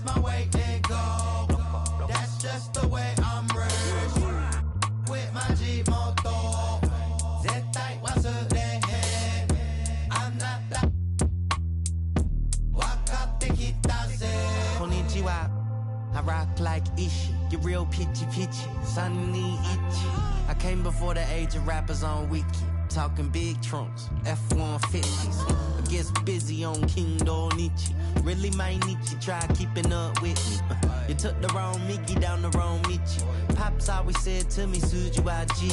my way they go. That's just the way I'm raised. With my G-Moto. Zettai wasurehe. I'm not that. Wakate kitase. Konnichiwa. I rock like Ishi. Get real pitchy. Sunny itchy. I came before the age of rappers on Wiki. Talking big trunks, F-150s. I guess busy on King Donichi. Really might need you try keeping up with me. You took the wrong Mickey down the wrong Michi. Pops always said to me, Suju Aji.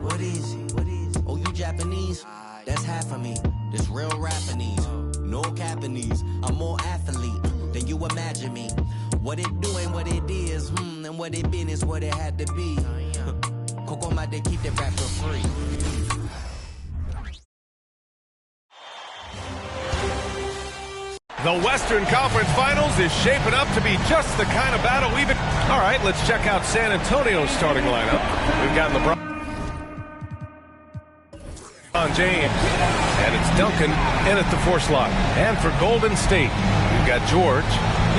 What is it? Oh, you Japanese? That's half of me. This real Japanese. No Japanese. I'm more athlete than you imagine me. What it do ain't what it is, and what it been is what it had to be. Coco might they keep that rap for free. The Western Conference Finals is shaping up to be just the kind of battle we've been... All right, let's check out San Antonio's starting lineup. We've got LeBron James, and it's Duncan in at the 4 slot. And for Golden State, we've got George.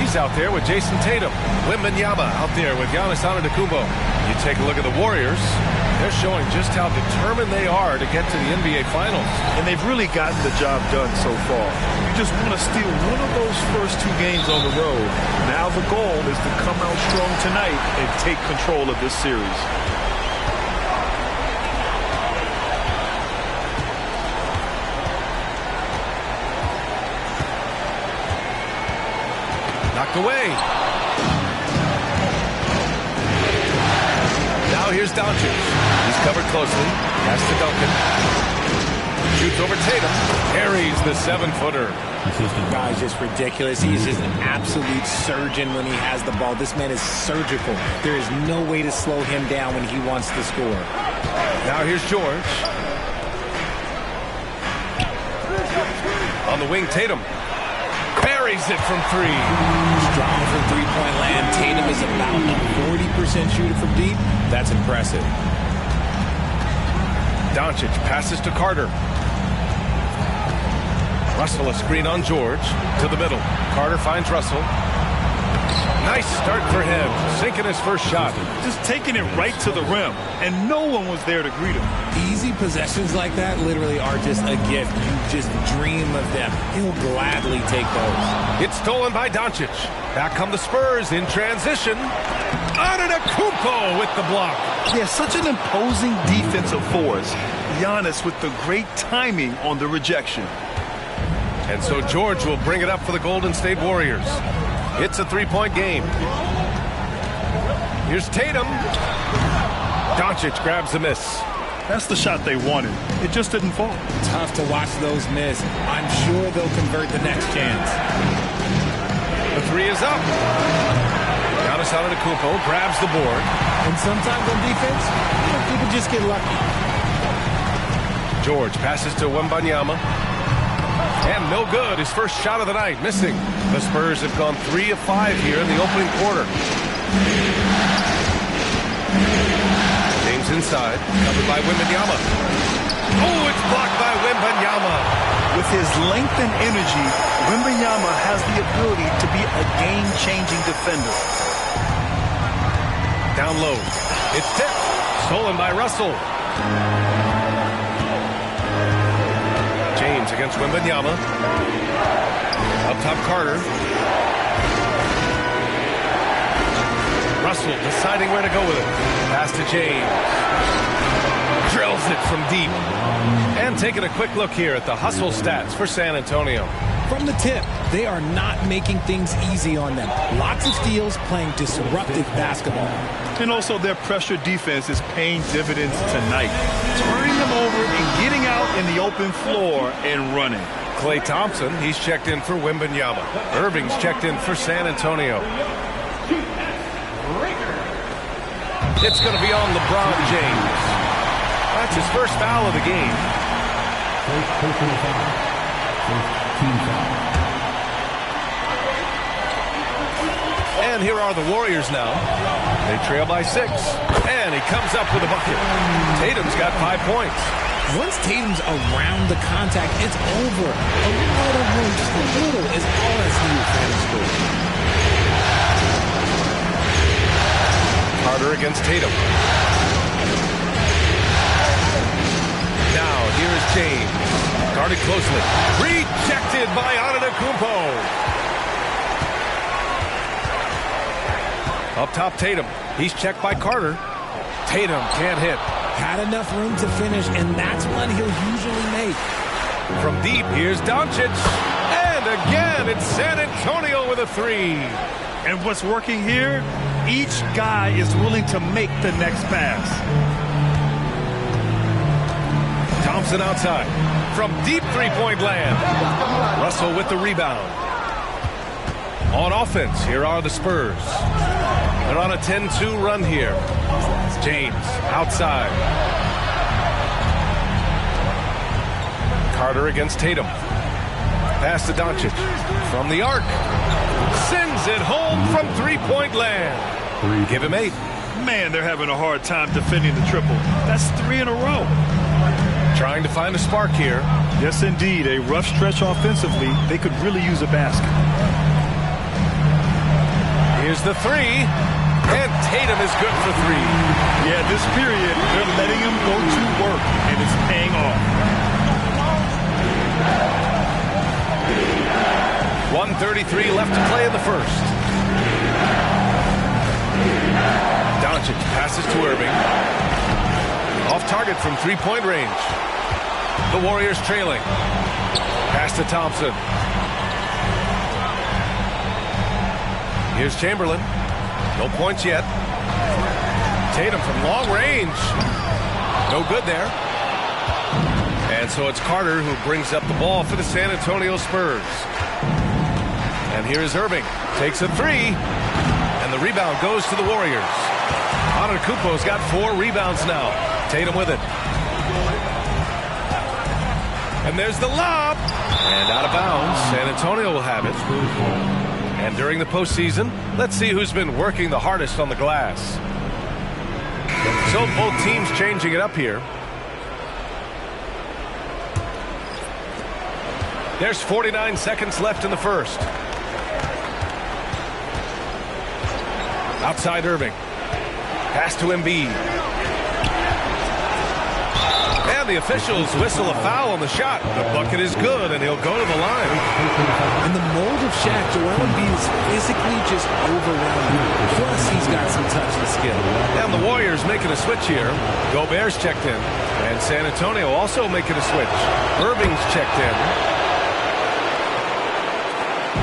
He's out there with Jason Tatum. Wembanyama out there with Giannis Antetokounmpo. You take a look at the Warriors. They're showing just how determined they are to get to the NBA Finals. And they've really gotten the job done so far. You just want to steal one of those first 2 games on the road. Now the goal is to come out strong tonight and take control of this series. Knocked away. Now here's Doncic. He's covered closely. Pass to Duncan. Shoots over Tatum. Carries the 7-footer. Guy's just ridiculous. He's just an absolute surgeon when he has the ball. This man is surgical. There is no way to slow him down when he wants to score. Now here's George. On the wing, Tatum. Buries it from 3. Strong from three-point land. Tatum is about a 40% shooter from deep. That's impressive. Doncic passes to Carter. Russell a screen on George. To the middle. Carter finds Russell. Nice start for him. Sinking his first shot. Just taking it right to the rim, and no one was there to greet him. Easy possessions like that literally are just a gift. You just dream of them. He'll gladly take those. It's stolen by Doncic. Back come the Spurs in transition. Antetokounmpo with the block. Yeah, such an imposing defensive force. Giannis with the great timing on the rejection. And so George will bring it up for the Golden State Warriors. It's a 3-point game. Here's Tatum. Doncic grabs the miss. That's the shot they wanted. It just didn't fall. Tough to watch those miss. I'm sure they'll convert the next chance. The 3 is up. Giannis Antetokounmpo grabs the board. And sometimes on defense, people just get lucky. George passes to Wembanyama. And no good. His first shot of the night, missing. The Spurs have gone 3 of 5 here in the opening quarter. James inside, covered by Wembanyama. Oh, it's blocked by Wembanyama. With his length and energy, Wembanyama has the ability to be a game-changing defender. Down low. It's tipped. Stolen by Russell. James against Wembanyama. Up top, Carter. Russell deciding where to go with it. Pass to James. Drills it from deep. And taking a quick look here at the hustle stats for San Antonio. From the tip, they are not making things easy on them. Lots of steals, playing disruptive basketball. And also their pressure defense is paying dividends tonight. Turning them over and getting out in the open floor and running. Klay Thompson, he's checked in for Wembanyama. Irving's checked in for San Antonio. It's going to be on LeBron James. That's his first foul of the game. And here are the Warriors now. They trail by 6. And he comes up with a bucket. Tatum's got 5 points. Once Tatum's around the contact, it's over. A little room, just a little, is all that's needed for him to score. against Tatum. Now, here is James. Guarded closely. Rejected by Antetokounmpo. Up top, Tatum. He's checked by Carter. Tatum can't hit. Had enough room to finish, and that's one he'll usually make. From deep, here's Doncic. And again, it's San Antonio with a three. And what's working here, each guy is willing to make the next pass. Thompson outside. From deep three-point land. Russell with the rebound. On offense, here are the Spurs. They're on a 10-2 run here. James outside. Carter against Tatum. Pass to Doncic. From the arc. Sends it home from three-point land. Give him 8. Man, they're having a hard time defending the triple. That's 3 in a row. Trying to find a spark here. Yes, indeed. A rough stretch offensively. They could really use a basket. Here's the three. And Tatum is good for 3. Yeah, this period, they're letting him go to work, and it's paying off. 1:33 left to play in the first. Doncic passes to Irving. Off target from three-point range. The Warriors trailing. Pass to Thompson. Here's Chamberlain. No points yet. Tatum from long range. No good there. And so it's Carter who brings up the ball for the San Antonio Spurs. And here is Irving. Takes a 3. And the rebound goes to the Warriors. Antetokounmpo's got 4 rebounds now. Tatum with it. And there's the lob. And out of bounds. San Antonio will have it. And during the postseason, let's see who's been working the hardest on the glass. So both teams changing it up here. There's 49 seconds left in the first. Outside Irving. Pass to Embiid. And the officials whistle a foul on the shot. The bucket is good, and he'll go to the line. In the mold of Shaq, Joel Embiid is physically just overwhelming. Plus, he's got some touch and skill. And the Warriors making a switch here. Gobert's checked in. And San Antonio also making a switch. Irving's checked in.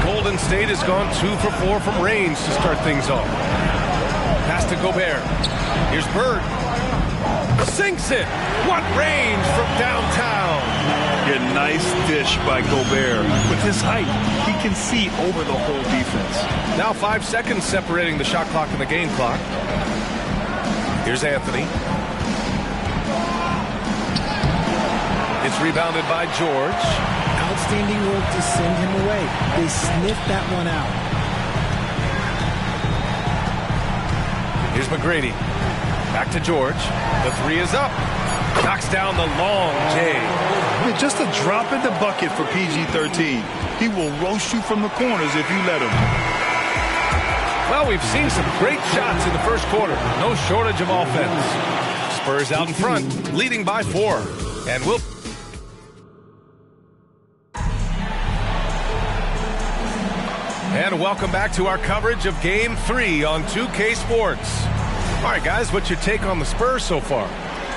Golden State has gone 2 for 4 from range to start things off. Pass to Gobert. Here's Bird. Sinks it. What range from downtown. A nice dish by Gobert. With his height, he can see over the whole defense. Now 5 seconds separating the shot clock and the game clock. Here's Anthony. It's rebounded by George. Outstanding work to send him away. They sniffed that one out. Here's McGrady. Back to George. The 3 is up. Knocks down the long J. Just a drop in the bucket for PG-13. He will roast you from the corners if you let him. Well, we've seen some great shots in the first quarter. No shortage of offense. Spurs out in front, leading by 4. And we'll... And welcome back to our coverage of Game 3 on 2K Sports. All right, guys, what's your take on the Spurs so far?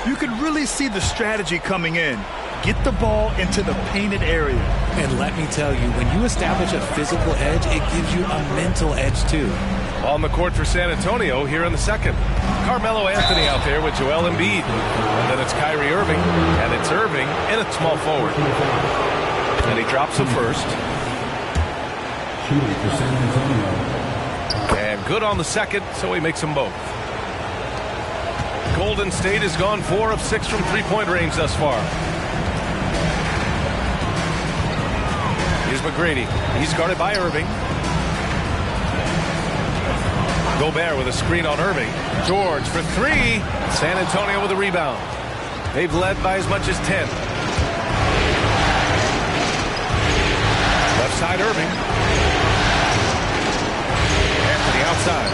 You can really see the strategy coming in. Get the ball into the painted area. And let me tell you, when you establish a physical edge, it gives you a mental edge, too. On the court for San Antonio here in the second. Carmelo Anthony out there with Joel Embiid. And then it's Kyrie Irving. And it's Irving in at small forward. And he drops the first. And good on the second, so he makes them both. Golden State has gone 4 of 6 from three-point range thus far. Here's McGrady. He's guarded by Irving. Gobert with a screen on Irving. George for 3. San Antonio with a rebound. They've led by as much as 10. Left side Irving. Anthony outside.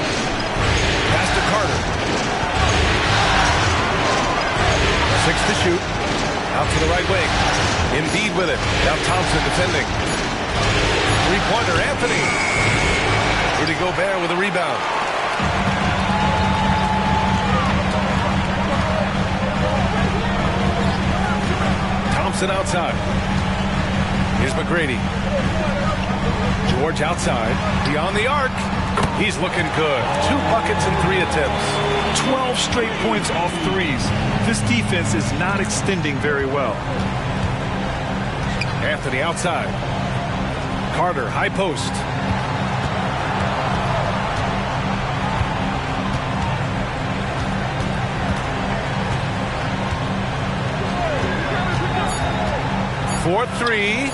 Pass to Carter. to the right wing. Embiid with it. Now Thompson defending. Three-pointer, Anthony. Rudy Gobert with a rebound. Thompson outside. Here's McGrady. George outside. Beyond the arc. He's looking good. 2 buckets and 3 attempts. 12 straight points off threes. This defense is not extending very well. Anthony outside. Carter, high post. For 3.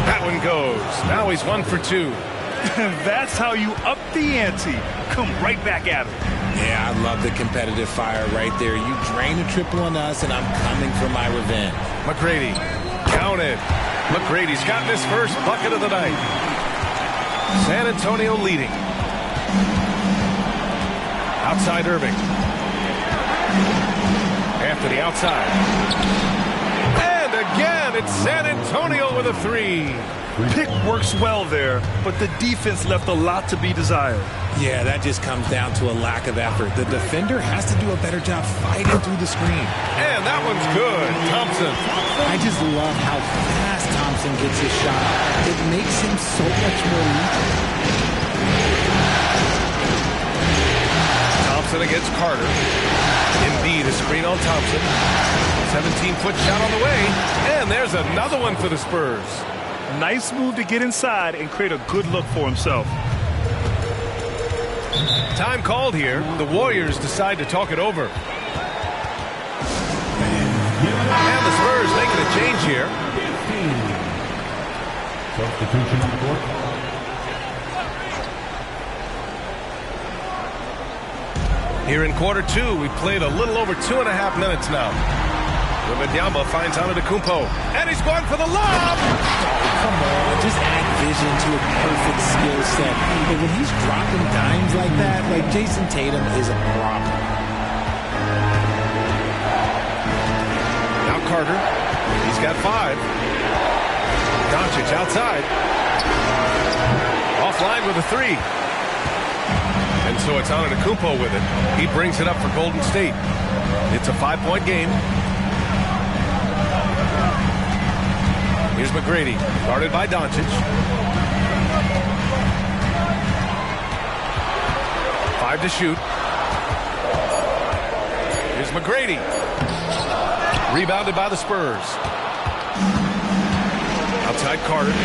That one goes. Now he's 1 for 2. That's how you up the ante. Come right back at him. Yeah, I love the competitive fire right there. You drain a triple on us, and I'm coming for my revenge. McGrady, counted. McGrady's gotten his first bucket of the night. San Antonio leading. Outside Irving. Anthony outside. And again, it's San Antonio with a 3. Pick works well there, but the defense left a lot to be desired. Yeah, that just comes down to a lack of effort. The defender has to do a better job fighting through the screen. And that one's good. Thompson. I just love how fast Thompson gets his shot. It makes him so much more lethal. Thompson against Carter. Embiid a screen on Thompson. 17-foot shot on the way. And there's another one for the Spurs. Nice move to get inside and create a good look for himself. Time called here. The Warriors decide to talk it over. And the Spurs making a change here. Substitution on the court. Here in quarter 2, we played a little over 2.5 minutes now. Wembanyama finds Antetokounmpo, and he's going for the lob! Come on, just add vision to a perfect skill set. But when he's dropping dimes like that, like Jason Tatum is a problem. Now Carter, he's got 5. Doncic outside. Offline with a 3. And so it's Antetokounmpo with it. He brings it up for Golden State. It's a 5-point game. Here's McGrady, guarded by Doncic. 5 to shoot. Here's McGrady. Rebounded by the Spurs. Outside Carter.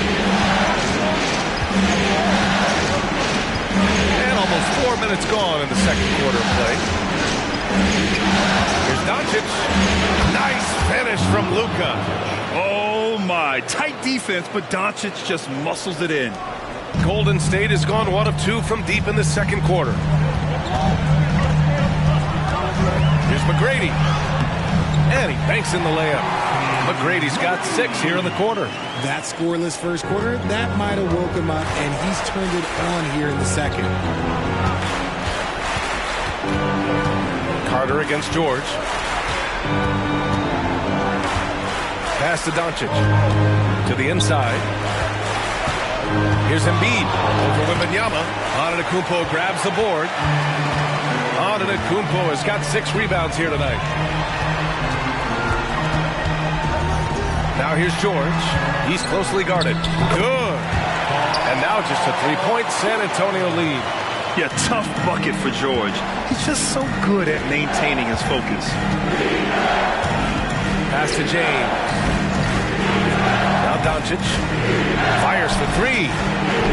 And almost 4 minutes gone in the second quarter of play. Here's Doncic. Nice finish from Luka. Oh my, tight defense, but Doncic just muscles it in. Golden State has gone 1 of 2 from deep in the second quarter. Here's McGrady. And he banks in the layup. McGrady's got 6 here in the quarter. That scoreless first quarter, that might have woke him up, and he's turned it on here in the second. Carter against George. Pass to Doncic. To the inside. Here's Embiid over Wembanyama. Antetokounmpo grabs the board. Antetokounmpo has got 6 rebounds here tonight. Now here's George. He's closely guarded. Good. And now just a 3-point San Antonio lead. Yeah, tough bucket for George. He's just so good at maintaining his focus. Pass to James. Now Doncic fires for 3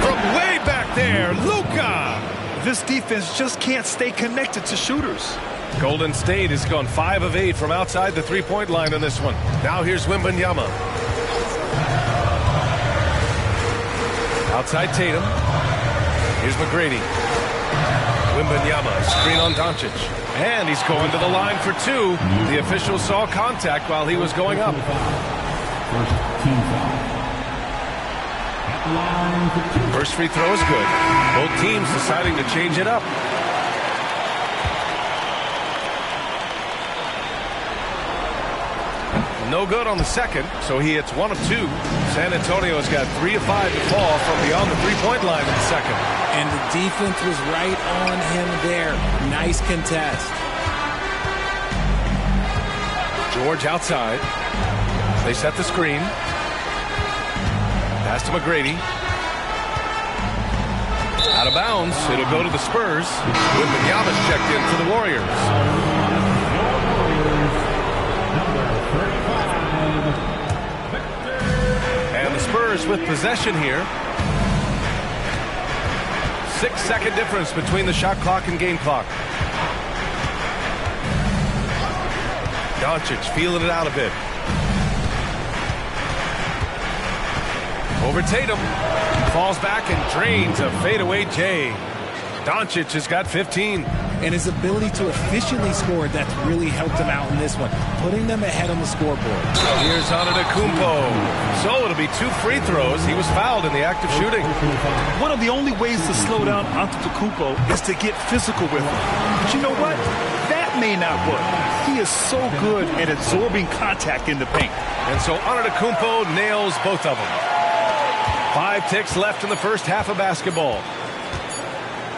from way back there. Luka. This defense just can't stay connected to shooters. Golden State has gone 5 of 8 from outside the 3-point line in this one. Now here's Wembanyama. Outside Tatum. Here's McGrady. Wembanyama, screen on Doncic. And he's going to the line for 2. The official saw contact while he was going up. First team foul. At the line for 2. First free throw is good. Both teams deciding to change it up. No good on the second, so he hits 1 of 2. San Antonio's got 3 of 5 to fall from beyond the three-point line in the second. And the defense was right on him there. Nice contest. George outside. They set the screen. Pass to McGrady. Out of bounds. It'll go to the Spurs. Wembanyama's checked in for the Warriors. And the Spurs with possession here. 6-second difference between the shot clock and game clock. Doncic feeling it out a bit. Over Tatum. Falls back and drains a fadeaway J. Doncic has got 15. And his ability to efficiently score, that's really helped him out in this one, putting them ahead on the scoreboard. Here's Antetokounmpo. So it'll be 2 free throws. He was fouled in the act of shooting. One of the only ways to slow down Antetokounmpo is to get physical with him. But you know what? That may not work. He is so good at absorbing contact in the paint. And so Antetokounmpo nails both of them. 5 ticks left in the first half of basketball.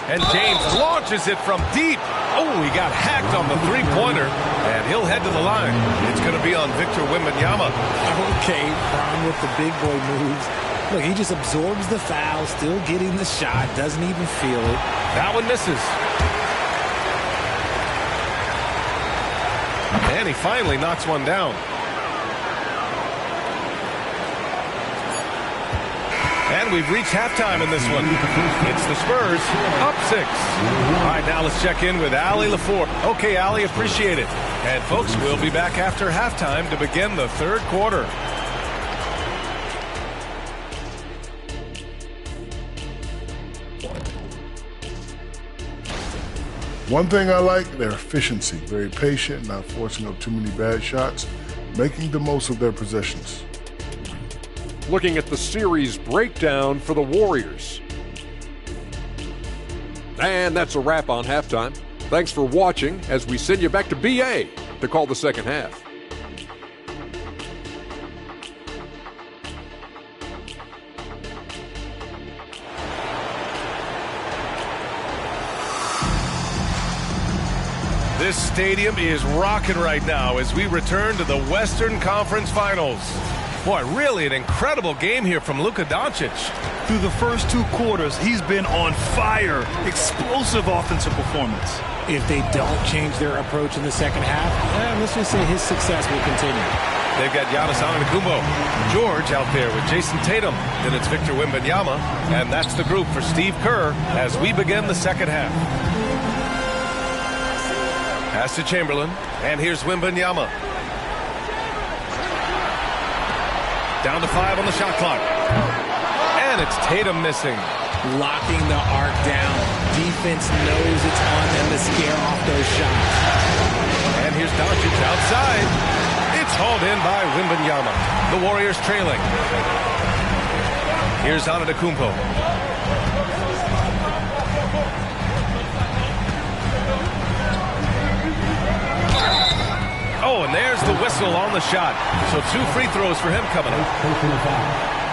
And James launches it from deep. Oh, he got hacked on the three-pointer, and he'll head to the line. It's going to be on Victor Wembanyama. Okay, Bron with the big boy moves. Look, he just absorbs the foul, still getting the shot, doesn't even feel it. That one misses. And he finally knocks one down. And we've reached halftime in this one. It's the Spurs up 6. All right, now let's check in with Allie LaFour. Okay, Allie, appreciate it. And folks, we'll be back after halftime to begin the third quarter. One thing I like, their efficiency. Very patient, not forcing up too many bad shots, making the most of their possessions. Looking at the series breakdown for the Warriors. And that's a wrap on halftime. Thanks for watching as we send you back to BA to call the second half. This stadium is rocking right now as we return to the Western Conference Finals. Boy, really an incredible game here from Luka Doncic. Through the first 2 quarters, he's been on fire. Explosive offensive performance. If they don't change their approach in the second half, let's just say his success will continue. They've got Giannis Antetokounmpo, George out there with Jason Tatum. Then it's Victor Wembanyama, and that's the group for Steve Kerr as we begin the second half. Pass to Chamberlain, and here's Wembanyama. Down to 5 on the shot clock. And it's Tatum missing. Locking the arc down. Defense knows it's on them to scare off those shots. And here's Doncic outside. It's hauled in by Wembanyama. The Warriors trailing. Here's Antetokounmpo. Oh, and there's the whistle on the shot. So 2 free throws for him coming up.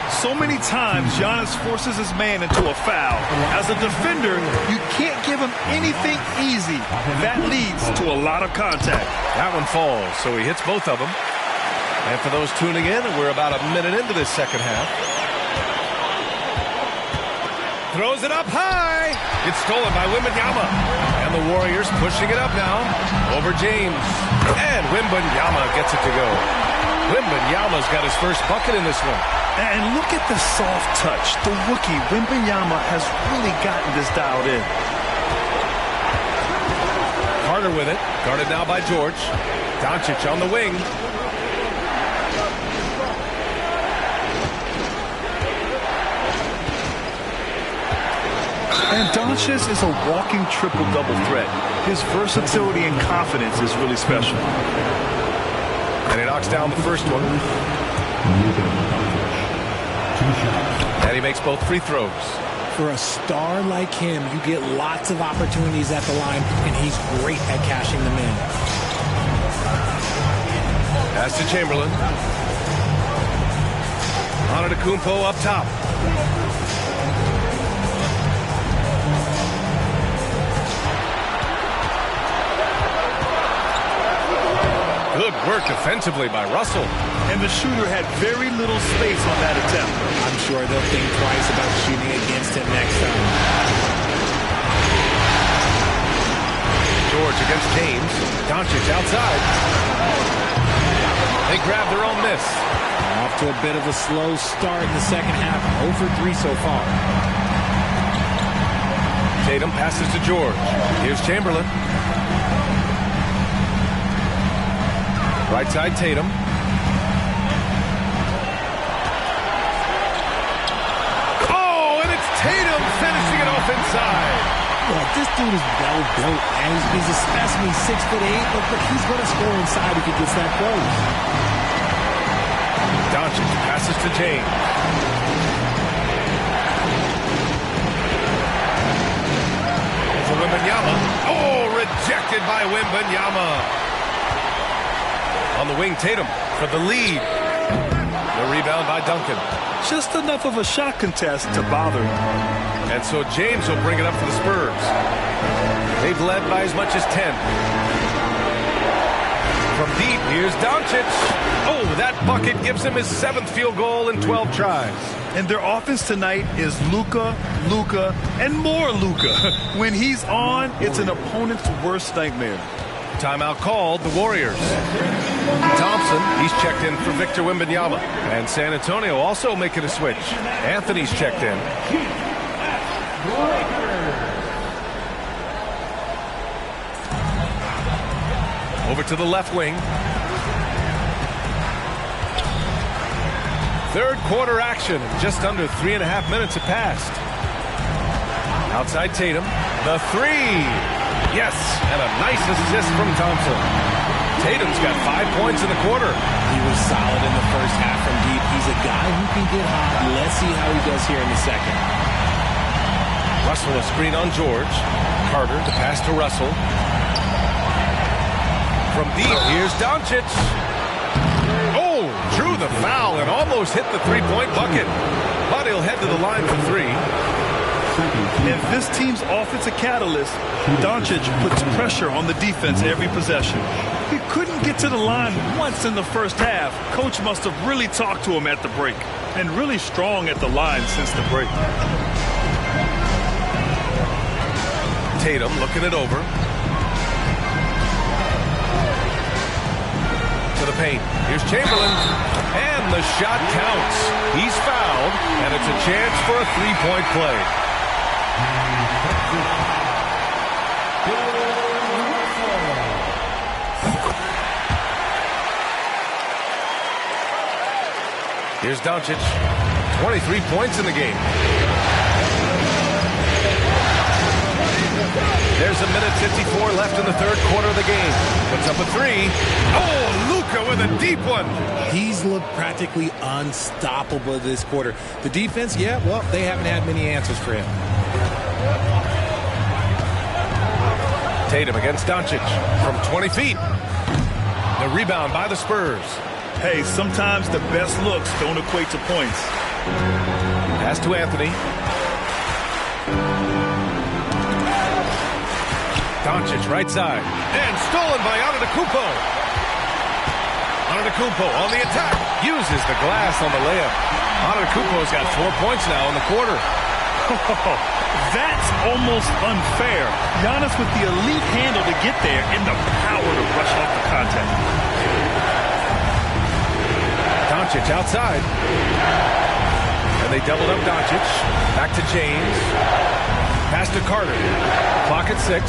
So many times, Giannis forces his man into a foul. As a defender, you can't give him anything easy. That leads to a lot of contact. That one falls, so he hits both of them. And for those tuning in, we're about a minute into this second half. Throws it up high. It's stolen by Wembanyama. And the Warriors pushing it up now. Over James. And Wembanyama gets it to go. Wembanyama's got his first bucket in this one. And look at the soft touch. The rookie, Wembanyama, has really gotten this dialed in. Carter with it. Guarded now by George. Doncic on the wing. And Doncic is a walking triple-double threat. His versatility and confidence is really special. And he knocks down the first one. And he makes both free throws. For a star like him, you get lots of opportunities at the line, and he's great at cashing them in. Pass to Chamberlain. Antetokounmpo up top. Good work defensively by Russell. And the shooter had very little space on that attempt. I'm sure they'll think twice about shooting against him next time. George against James. Doncic outside. They grab their own miss. Off to a bit of a slow start in the second half. 0 for 3 so far. Tatum passes to George. Here's Chamberlain. Right side Tatum. Oh, and it's Tatum finishing it off inside. Look, this dude is well built, man. He's a specimen. He's 6'8", but he's going to score inside if he gets that close. Doncic passes to James. It's a Wembanyama. Oh, rejected by Wembanyama. On the wing, Tatum for the lead. The rebound by Duncan. Just enough of a shot contest to bother him. And so James will bring it up for the Spurs. They've led by as much as 10. From deep, here's Doncic. Oh, that bucket gives him his 7th field goal in 12 tries. And their offense tonight is Luka, and more Luka. When he's on, it's an opponent's worst nightmare. Timeout called, the Warriors. Thompson, he's checked in for Victor Wembanyama. And San Antonio also making a switch. Anthony's checked in. Over to the left wing. Third quarter action. Just under 3.5 minutes have passed. Outside Tatum. The three. Yes, and a nice assist from Thompson. Tatum's got 5 points in the quarter. He was solid in the first half from deep. He's a guy who can get hot. Let's see how he does here in the second. Russell a screen on George. Carter to pass to Russell. From deep, here's Doncic. Oh, drew the foul and almost hit the three-point bucket. But he'll head to the line for three. If this team's offensive catalyst, Doncic puts pressure on the defense every possession. He couldn't get to the line once in the first half. Coach must have really talked to him at the break. And really strong at the line since the break. Tatum looking it over. To the paint. Here's Chamberlain. And the shot counts. He's fouled, and it's a chance for a three-point play. Here's Doncic. 23 points in the game. There's a minute 54 left in the third quarter of the game. Puts up a three. Oh, Luka with a deep one. He's looked practically unstoppable this quarter. The defense, yeah, well, they haven't had many answers for him. Tatum against Doncic from 20 feet. The rebound by the Spurs. Hey, sometimes the best looks don't equate to points. Pass to Anthony. Doncic right side. And stolen by Antetokounmpo. Antetokounmpo on the attack. Uses the glass on the layup. Antetokounmpo's got 4 points now in the quarter. That's almost unfair. Giannis with the elite handle to get there and the power to rush off the contact. Doncic outside. And they doubled up Doncic. Back to James. Pass to Carter. Clock at 6.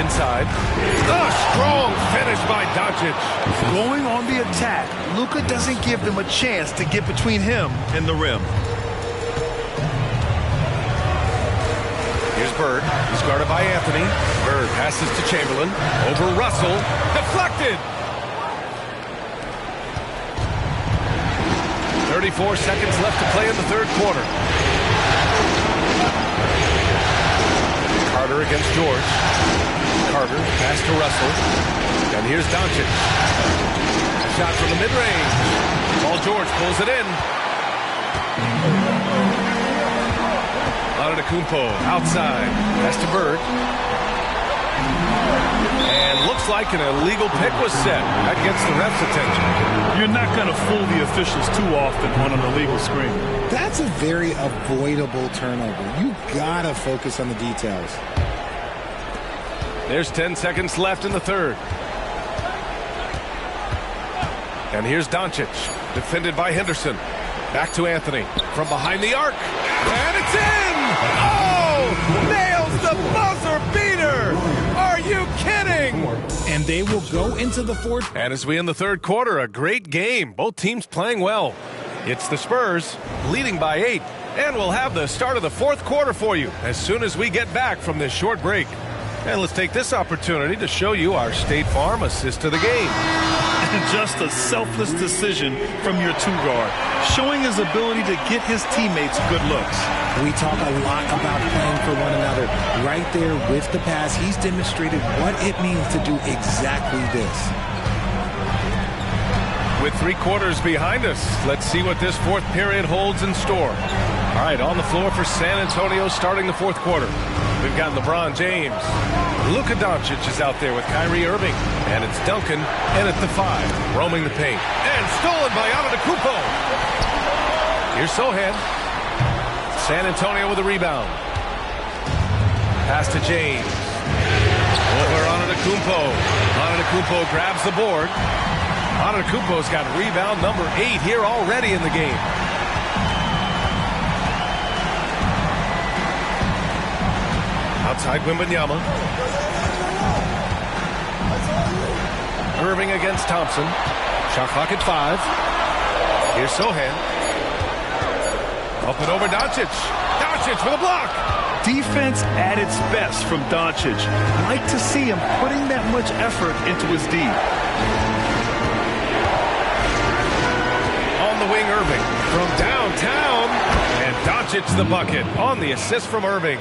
Inside. A strong finish by Doncic. Going on the attack, Luka doesn't give them a chance to get between him and the rim. Here's Bird. He's guarded by Anthony. Bird passes to Chamberlain. Over Russell. Deflected. 34 seconds left to play in the third quarter. Carter against George. Carter Carter. Pass to Russell. And here's Doncic. Shot from the mid-range. Paul George pulls it in. Antetokounmpo outside. Pass to Bird. And looks like an illegal pick was set. That gets the ref's attention. You're not going to fool the officials too often on an illegal screen. That's a very avoidable turnover. You gotta focus on the details. There's 10 seconds left in the third. And here's Doncic, defended by Henderson. Back to Anthony from behind the arc. And it's in! Oh! Nails the buzzer beater! Are you kidding? And they will go into the fourth. And as we end the third quarter, a great game. Both teams playing well. It's the Spurs leading by 8. And we'll have the start of the fourth quarter for you as soon as we get back from this short break. And let's take this opportunity to show you our State Farm assist to the game. Just a selfless decision from your two-guard, showing his ability to get his teammates good looks. We talk a lot about playing for one another. Right there with the pass, he's demonstrated what it means to do exactly this. With 3 quarters behind us, let's see what this fourth period holds in store. All right, on the floor for San Antonio starting the fourth quarter. We've got LeBron James. Luka Doncic is out there with Kyrie Irving. And it's Duncan in at the 5, roaming the paint. And stolen by Antetokounmpo. Here's Sohan. San Antonio with a rebound. Pass to James. Over Antetokounmpo. Antetokounmpo grabs the board. Antetokounmpo's got rebound number 8 here already in the game. Outside Wembanyama. Irving against Thompson. Shot clock at 5. Here's Sohan. Up and over Doncic. Doncic with a block. Defense at its best from Doncic. Like to see him putting that much effort into his D. On the wing, Irving from downtown. And Doncic the bucket on the assist from Irving.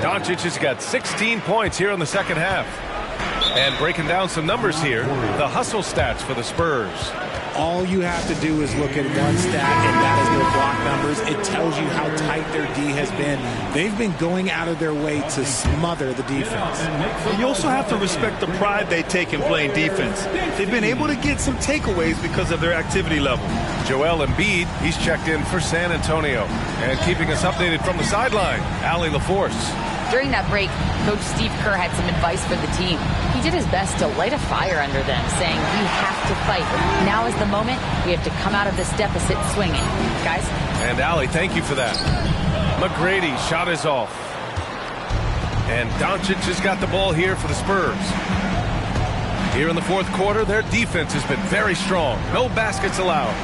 Doncic has got 16 points here in the second half. And breaking down some numbers here, the hustle stats for the Spurs. All you have to do is look at one stat, and that is their block numbers. It tells you how tight their D has been. They've been going out of their way to smother the defense. You also have to respect the pride they take in playing defense. They've been able to get some takeaways because of their activity level. Joel Embiid, he's checked in for San Antonio. And keeping us updated from the sideline, Allie LaForce. During that break, Coach Steve Kerr had some advice for the team. He did his best to light a fire under them, saying, we have to fight. Now is the moment. We have to come out of this deficit swinging. Guys? And Allie, thank you for that. McGrady shot is off. And Doncic has got the ball here for the Spurs. Here in the fourth quarter, their defense has been very strong. No baskets allowed.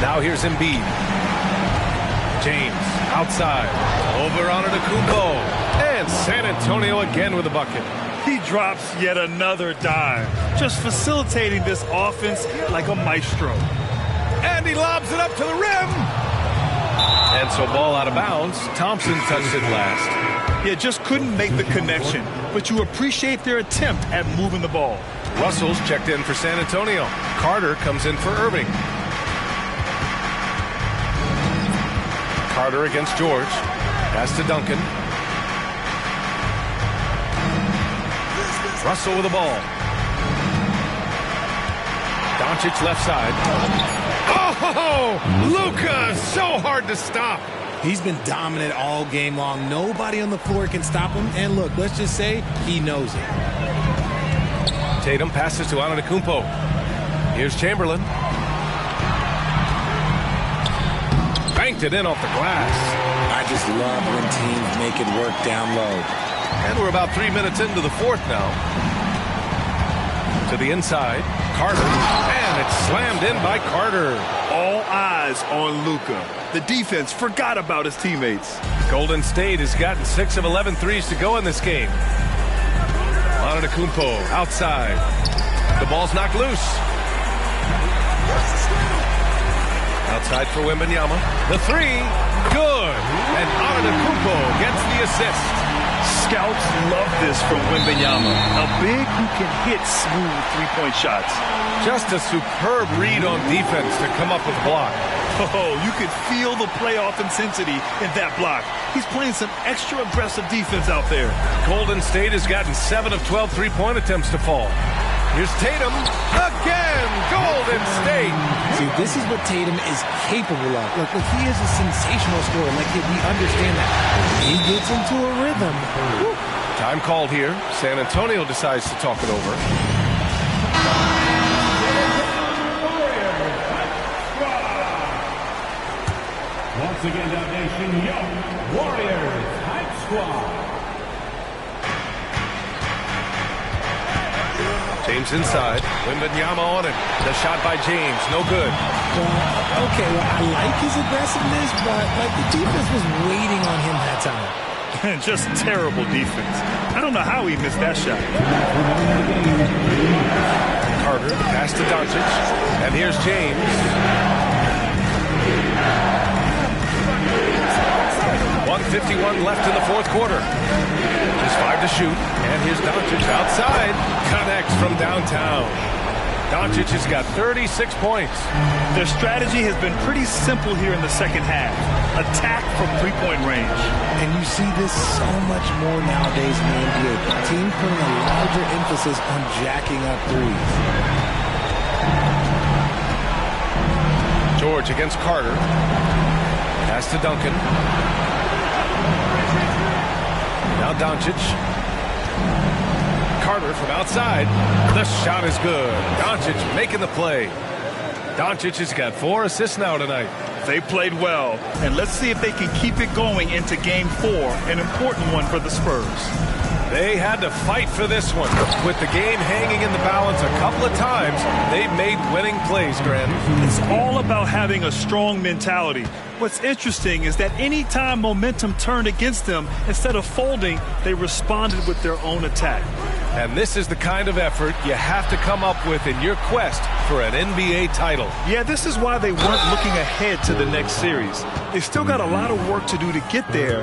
Now here's Embiid. James outside. Over Antetokounmpo. And San Antonio again with a bucket. He drops yet another dime, just facilitating this offense like a maestro. And he lobs it up to the rim. And so ball out of bounds. Thompson touched it last. Yeah, just couldn't make the connection, but you appreciate their attempt at moving the ball. Russell's checked in for San Antonio. Carter comes in for Irving. Carter against George. Pass to Duncan. Russell with the ball. Doncic left side. Oh, Luka, so hard to stop. He's been dominant all game long. Nobody on the floor can stop him. And look, let's just say he knows it. Tatum passes to Antetokounmpo. Here's Chamberlain. Banked it in off the glass. I just love when teams make it work down low. And we're about 3 minutes into the fourth now. To the inside, Carter. And it's slammed in by Carter. All eyes on Luka. The defense forgot about his teammates. Golden State has gotten 6 of 11 threes to go in this game. Antetokounmpo outside. The ball's knocked loose. Outside for Wembanyama. The 3, good. And Antetokounmpo gets the assist. Scouts love this from Wembanyama. A big who can hit smooth three-point shots. Just a superb read on defense to come up with a block. Oh, you could feel the playoff intensity in that block. He's playing some extra aggressive defense out there. Golden State has gotten 7 of 12 three-point attempts to fall. Here's Tatum again. Golden State. See, this is what Tatum is capable of. Look, he is a sensational scorer. We understand that. When he gets into a rhythm. Whew. Time called here. San Antonio decides to talk it over. Once again, the nation, Warriors Hype Squad. James inside. Wembanyama on it. The shot by James. No good. I like his aggressiveness, but the defense was waiting on him that time. Just terrible defense. I don't know how he missed that shot. Carter, pass to Doncic. And here's James. 1:51 left in the fourth quarter. Just 5 to shoot. And here's Doncic outside. Connects from downtown. Doncic has got 36 points. Their strategy has been pretty simple here in the second half. Attack from three-point range. And you see this so much more nowadays in the NBA. Teams putting a larger emphasis on jacking up threes. George against Carter. Pass to Duncan. Now Doncic. Carter from outside. The shot is good. Doncic making the play. Doncic has got 4 assists now tonight. They played well, and let's see if they can keep it going into Game 4, an important one for the Spurs. They had to fight for this one. With the game hanging in the balance a couple of times, they've made winning plays, Grant. It's all about having a strong mentality. What's interesting is that any time momentum turned against them, instead of folding, they responded with their own attack. And this is the kind of effort you have to come up with in your quest for an NBA title. Yeah, this is why they weren't looking ahead to the next series. They still got a lot of work to do to get there.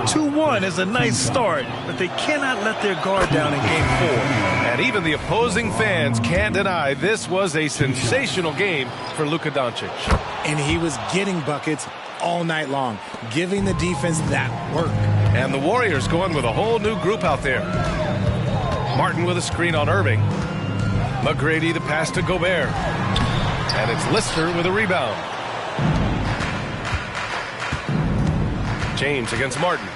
2-1 is a nice start, but they cannot let their guard down in Game 4. And even the opposing fans can't deny this was a sensational game for Luka Doncic. And he was getting buckets all night long, giving the defense that work. And the Warriors going with a whole new group out there. Martin with a screen on Irving. McGrady the pass to Gobert. And it's Lister with a rebound. James against Martin.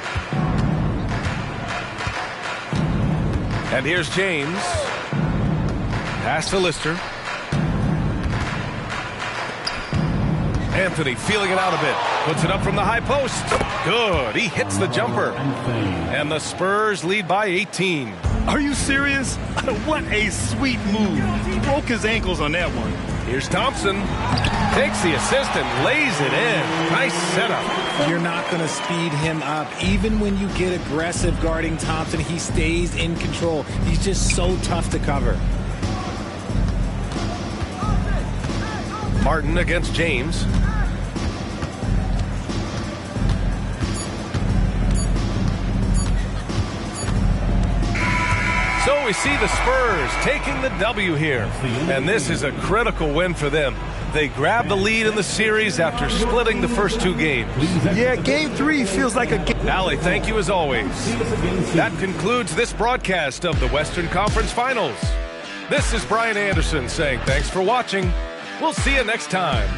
And here's James. Pass to Lister. Anthony feeling it out a bit. Puts it up from the high post. Good. He hits the jumper. And the Spurs lead by 18. Are you serious? What a sweet move. He broke his ankles on that one. Here's Thompson. Takes the assist and lays it in. Nice setup. You're not going to speed him up. Even when you get aggressive guarding Thompson, he stays in control. He's just so tough to cover. Martin against James. So we see the Spurs taking the W here. And this is a critical win for them. They grabbed the lead in the series after splitting the first 2 games. Yeah, Game 3 feels like a game. Allie, thank you as always. That concludes this broadcast of the Western Conference Finals. This is Brian Anderson saying thanks for watching. We'll see you next time.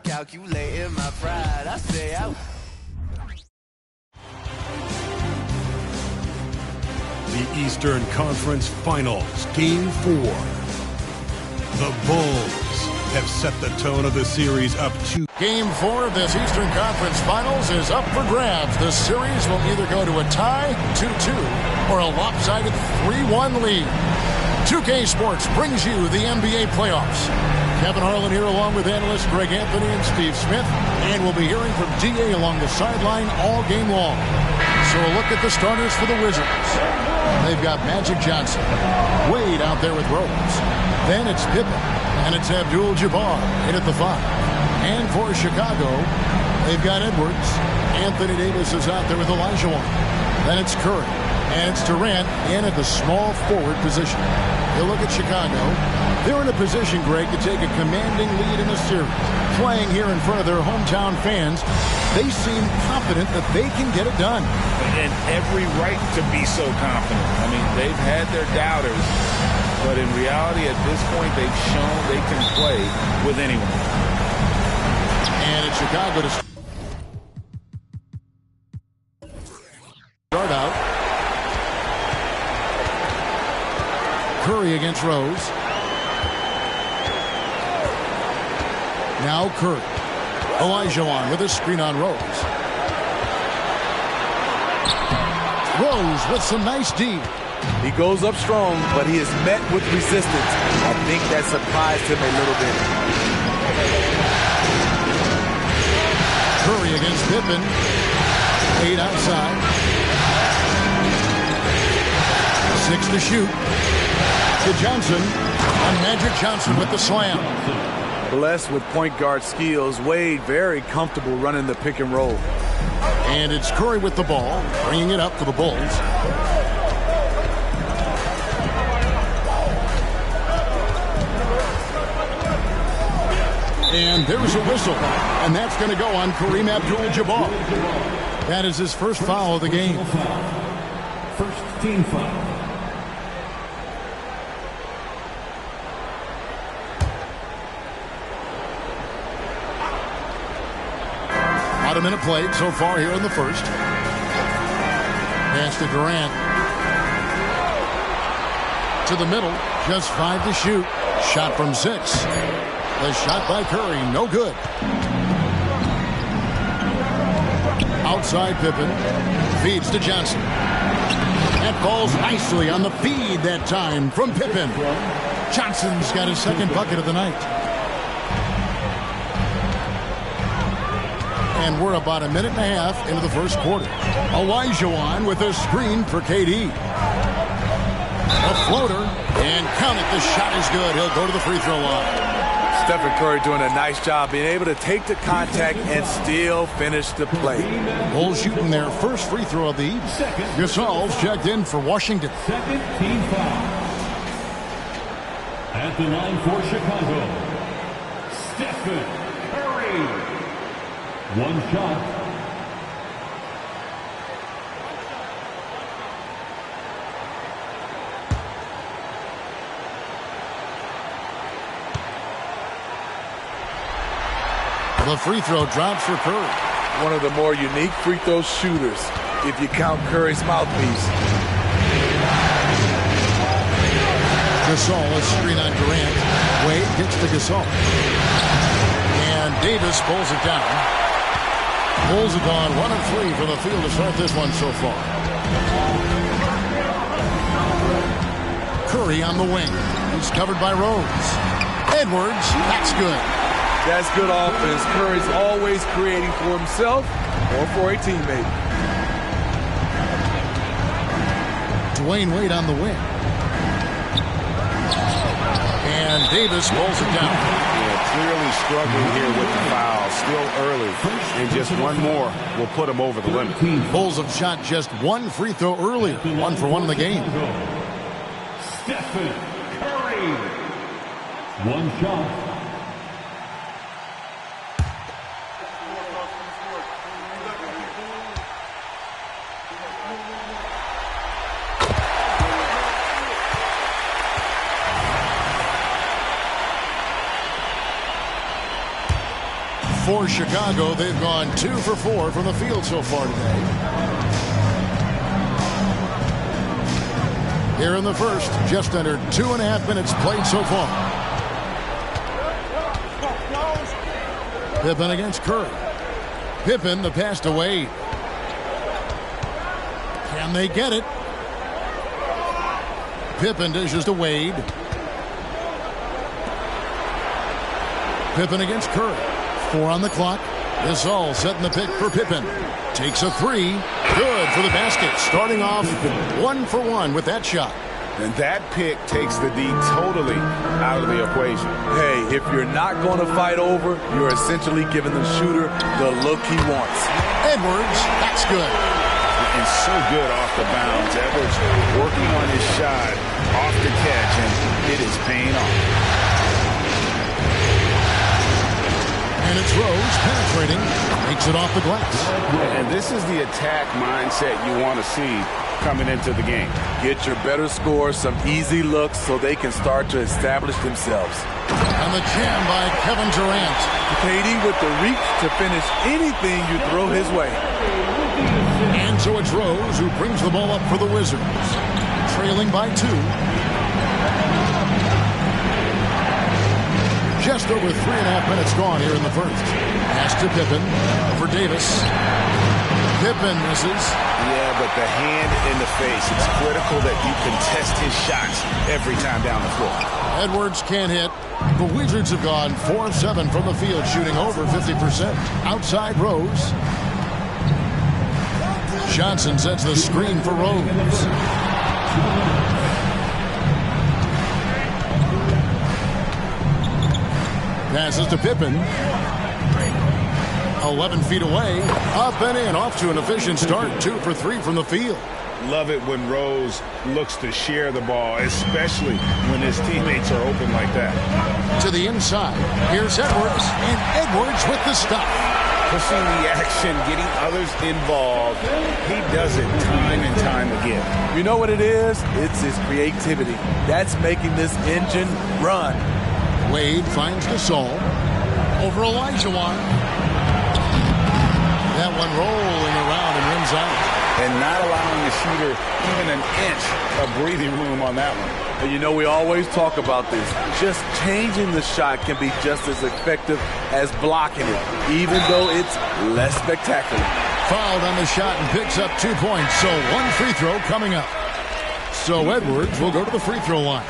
Calculating my pride, I say out. The Eastern Conference Finals, Game 4. The Bulls have set the tone of the series up to... Game 4 of this Eastern Conference Finals is up for grabs. The series will either go to a tie, 2-2, or a lopsided 3-1 lead. 2K Sports brings you the NBA playoffs. Kevin Harlan here along with analysts Greg Anthony and Steve Smith. And we'll be hearing from D.A. along the sideline all game long. So a look at the starters for the Wizards. They've got Magic Johnson. Wade out there with Rose. Then it's Pippen. And it's Abdul-Jabbar in at the 5. And for Chicago, they've got Edwards. Anthony Davis is out there with Olajuwon. Then it's Curry. And it's Durant in at the small forward position. You look at Chicago. They're in a position, Greg, to take a commanding lead in the series. Playing here in front of their hometown fans, they seem confident that they can get it done. And every right to be so confident. I mean, they've had their doubters, but in reality, at this point, they've shown they can play with anyone. And it's Chicago to start out. Curry against Rose. Now Curry. Olajuwon with a screen on Rose. Rose with some nice D. He goes up strong, but he is met with resistance. I think that surprised him a little bit. Curry against Pippen. 8 outside. 6 to shoot. To Johnson. And Magic Johnson with the slam. Blessed with point guard skills. Wade very comfortable running the pick and roll. And it's Curry with the ball, bringing it up for the Bulls. And there's a whistle, and that's going to go on Kareem Abdul-Jabbar. That is his first foul of the game. First team foul. About a minute played so far here in the first. Pass to Durant. To the middle. Just 5 to shoot. Shot from 6. The shot by Curry. No good. Outside Pippen. Feeds to Johnson. That falls nicely on the feed that time from Pippen. Johnson's got his second bucket of the night. And we're about a minute and a half into the first quarter. Olajuwon with a screen for KD. A floater, and count it, the shot is good. He'll go to the free throw line. Stephen Curry doing a nice job being able to take the contact and still finish the play. Bulls shooting their first free throw of the evening. Gasol's checked in for Washington. Second team foul. At the line for Chicago, Stephen Curry. One shot. The free throw drops for Curry. One of the more unique free throw shooters, if you count Curry's mouthpiece. Gasol, a screen on Durant. Wade gets to Gasol. And Davis pulls it down. Bulls have gone 1 of 3 from the field to start this one so far. Curry on the wing. He's covered by Rose. Edwards, that's good. That's good offense. Curry's always creating for himself or for a teammate. Dwayne Wade on the wing. And Davis pulls it down. Yeah, struggling here with the foul. Still early, and just one more will put him over the limit. Bulls have shot just one free throw early. 1 for 1 in the game. Stephen Curry. One shot. For Chicago, they've gone 2 for 4 from the field so far today. Here in the first, just under 2.5 minutes played so far. Pippen against Curry. Pippen, the pass to Wade. Can they get it? Pippen dishes to Wade. Pippen against Curry. 4 on the clock. Gasol setting the pick for Pippen. Takes a 3. Good for the basket. Starting off 1 for 1 with that shot. And that pick takes the D totally out of the equation. Hey, if you're not going to fight over, you're essentially giving the shooter the look he wants. Edwards, that's good. And so good off the bounds. Edwards working on his shot off the catch, and it is paying off. And it's Rose penetrating, makes it off the glass. And this is the attack mindset you want to see coming into the game. Get your better scores, some easy looks so they can start to establish themselves. And the jam by Kevin Durant. KD with the reach to finish anything you throw his way. And so it's Rose who brings the ball up for the Wizards. Trailing by 2. Just over 3.5 minutes gone here in the first. Pass to Pippen for Davis. Pippen misses. Yeah, but the hand in the face. It's critical that you contest his shots every time down the floor. Edwards can't hit. The Wizards have gone 4 of 7 from the field, shooting over 50%. Outside Rose. Johnson sets the screen for Rose. Passes to Pippen. 11 feet away. Up and in. Off to an efficient start. 2 for 3 from the field. Love it when Rose looks to share the ball, especially when his teammates are open like that. To the inside. Here's Edwards. And Edwards with the stop. Pushing the action, getting others involved. He does it time and time again. You know what it is? It's his creativity. That's making this engine run. Wade finds Gasol. Over Olajuwon. That one rolling around and rims out. And not allowing the shooter even an inch of breathing room on that one. And you know, we always talk about this. Just changing the shot can be just as effective as blocking it, even though it's less spectacular. Fouled on the shot and picks up 2 points. So 1 free throw coming up. So Edwards will go to the free throw line.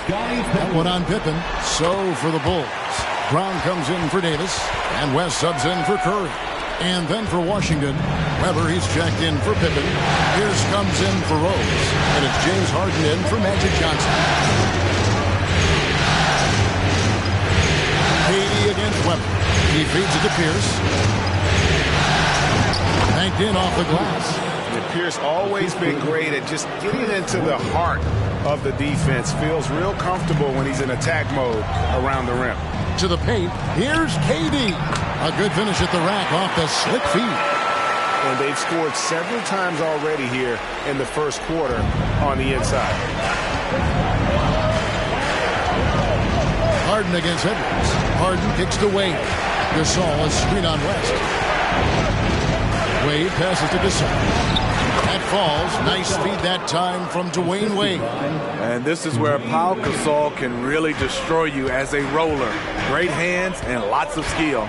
That one on Pippen. So for the Bulls. Brown comes in for Davis. And West subs in for Curry. And then for Washington, Weber, he's checked in for Pippen. Pierce comes in for Rose. And it's James Harden in for Magic Johnson. KD against Weber. He feeds it to Pierce. Banked in off the glass. Pierce always been great at just getting into the heart of the defense. Feels real comfortable when he's in attack mode around the rim. To the paint. Here's KD. A good finish at the rack off the slick feed. And they've scored several times already here in the first quarter on the inside. Harden against Edwards. Harden kicks to Wade. Gasol is screen on West. Wade passes to Gasol. That falls. Nice feed that time from Dwayne Wade. And this is where Pau Gasol can really destroy you as a roller. Great hands and lots of skill.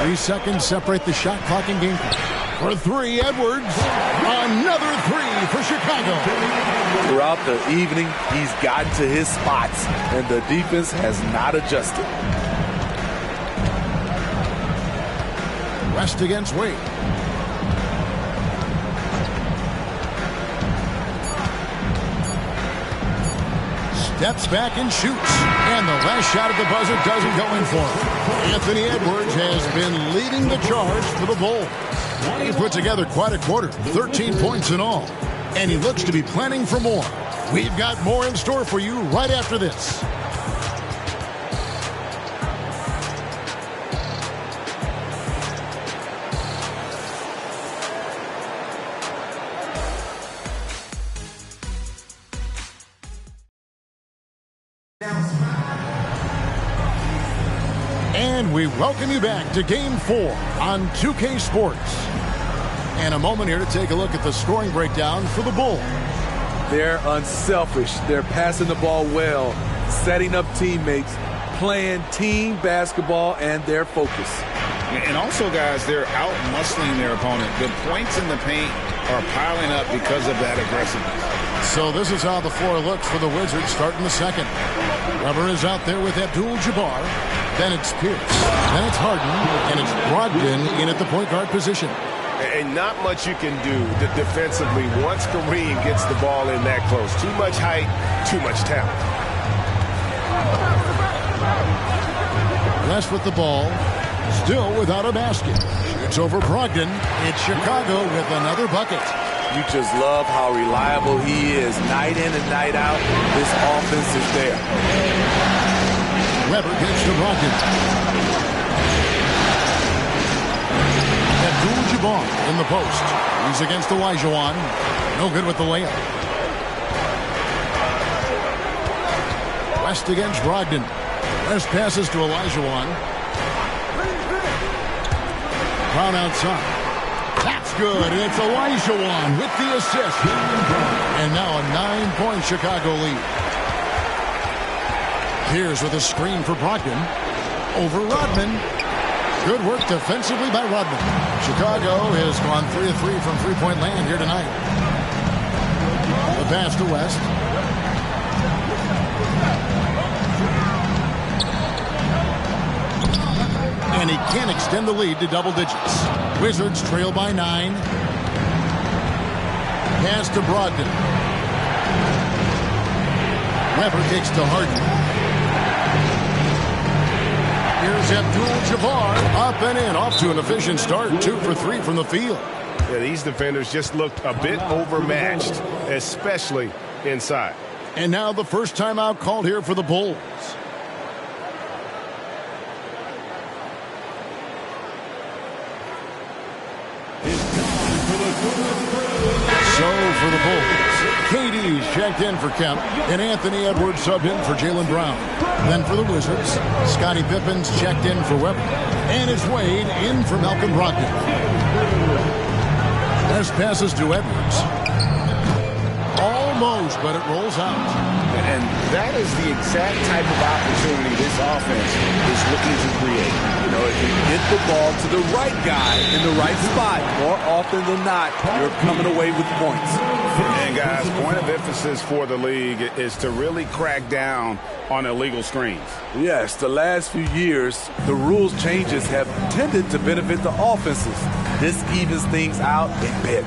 3 seconds separate the shot clock and game clock. For 3, Edwards. Another 3 for Chicago. Throughout the evening, he's gotten to his spots, and the defense has not adjusted. West against Wade. Steps back and shoots. And the last shot at the buzzer doesn't go in for him. Anthony Edwards has been leading the charge for the Bulls. He put together quite a quarter, 13 points in all. And he looks to be planning for more. We've got more in store for you right after this. And we welcome you back to Game 4 on 2K Sports. And a moment here to take a look at the scoring breakdown for the Bulls. They're unselfish. They're passing the ball well, setting up teammates, playing team basketball, and their focus. And also, guys, they're out-muscling their opponent. The points in the paint are piling up because of that aggressiveness. So this is how the floor looks for the Wizards starting the second. Weber is out there with Abdul-Jabbar. Then it's Pierce. Then it's Harden. And it's Brogdon in at the point guard position. And not much you can do defensively once Kareem gets the ball in that close. Too much height, too much talent. West with the ball. Still without a basket. Shoots over Brogdon. It's Chicago with another bucket. You just love how reliable he is. Night in and night out, this offense is there. Weber gets to Brogdon. Abdul-Jabbar in the post. He's against Olajuwon. No good with the layup. West against Brogdon. West passes to Olajuwon. Brown outside. That's good. And it's Olajuwon with the assist. And now a 9-point Chicago lead. Pierce with a screen for Brogdon. Over Rodman. Good work defensively by Rodman. Chicago has gone 3 of 3 from three-point land here tonight. The pass to West. And he can't extend the lead to double digits. Wizards trail by 9. Pass to Brogdon. Weber takes to Harden. Here's Abdul-Jabbar up and in. Off to an efficient start. 2 for 3 from the field. Yeah, these defenders just looked a bit overmatched, especially inside. And now the first timeout called here for the Bulls. So for the Bulls, KD's checked in for Kemp, and Anthony Edwards subbed in for Jaylen Brown. Then for the Wizards, Scottie Pippen's checked in for Weber, and it's Wade in for Malcolm Brogdon. Best passes to Edwards. Almost, but it rolls out. And that is the exact type of opportunity this offense is looking to create. You know, if you get the ball to the right guy in the right spot, more often than not, you're coming away with points. And guys, point of emphasis for the league is to really crack down on illegal screens. Yes, the last few years, the rules changes have tended to benefit the offenses. This evens things out a bit.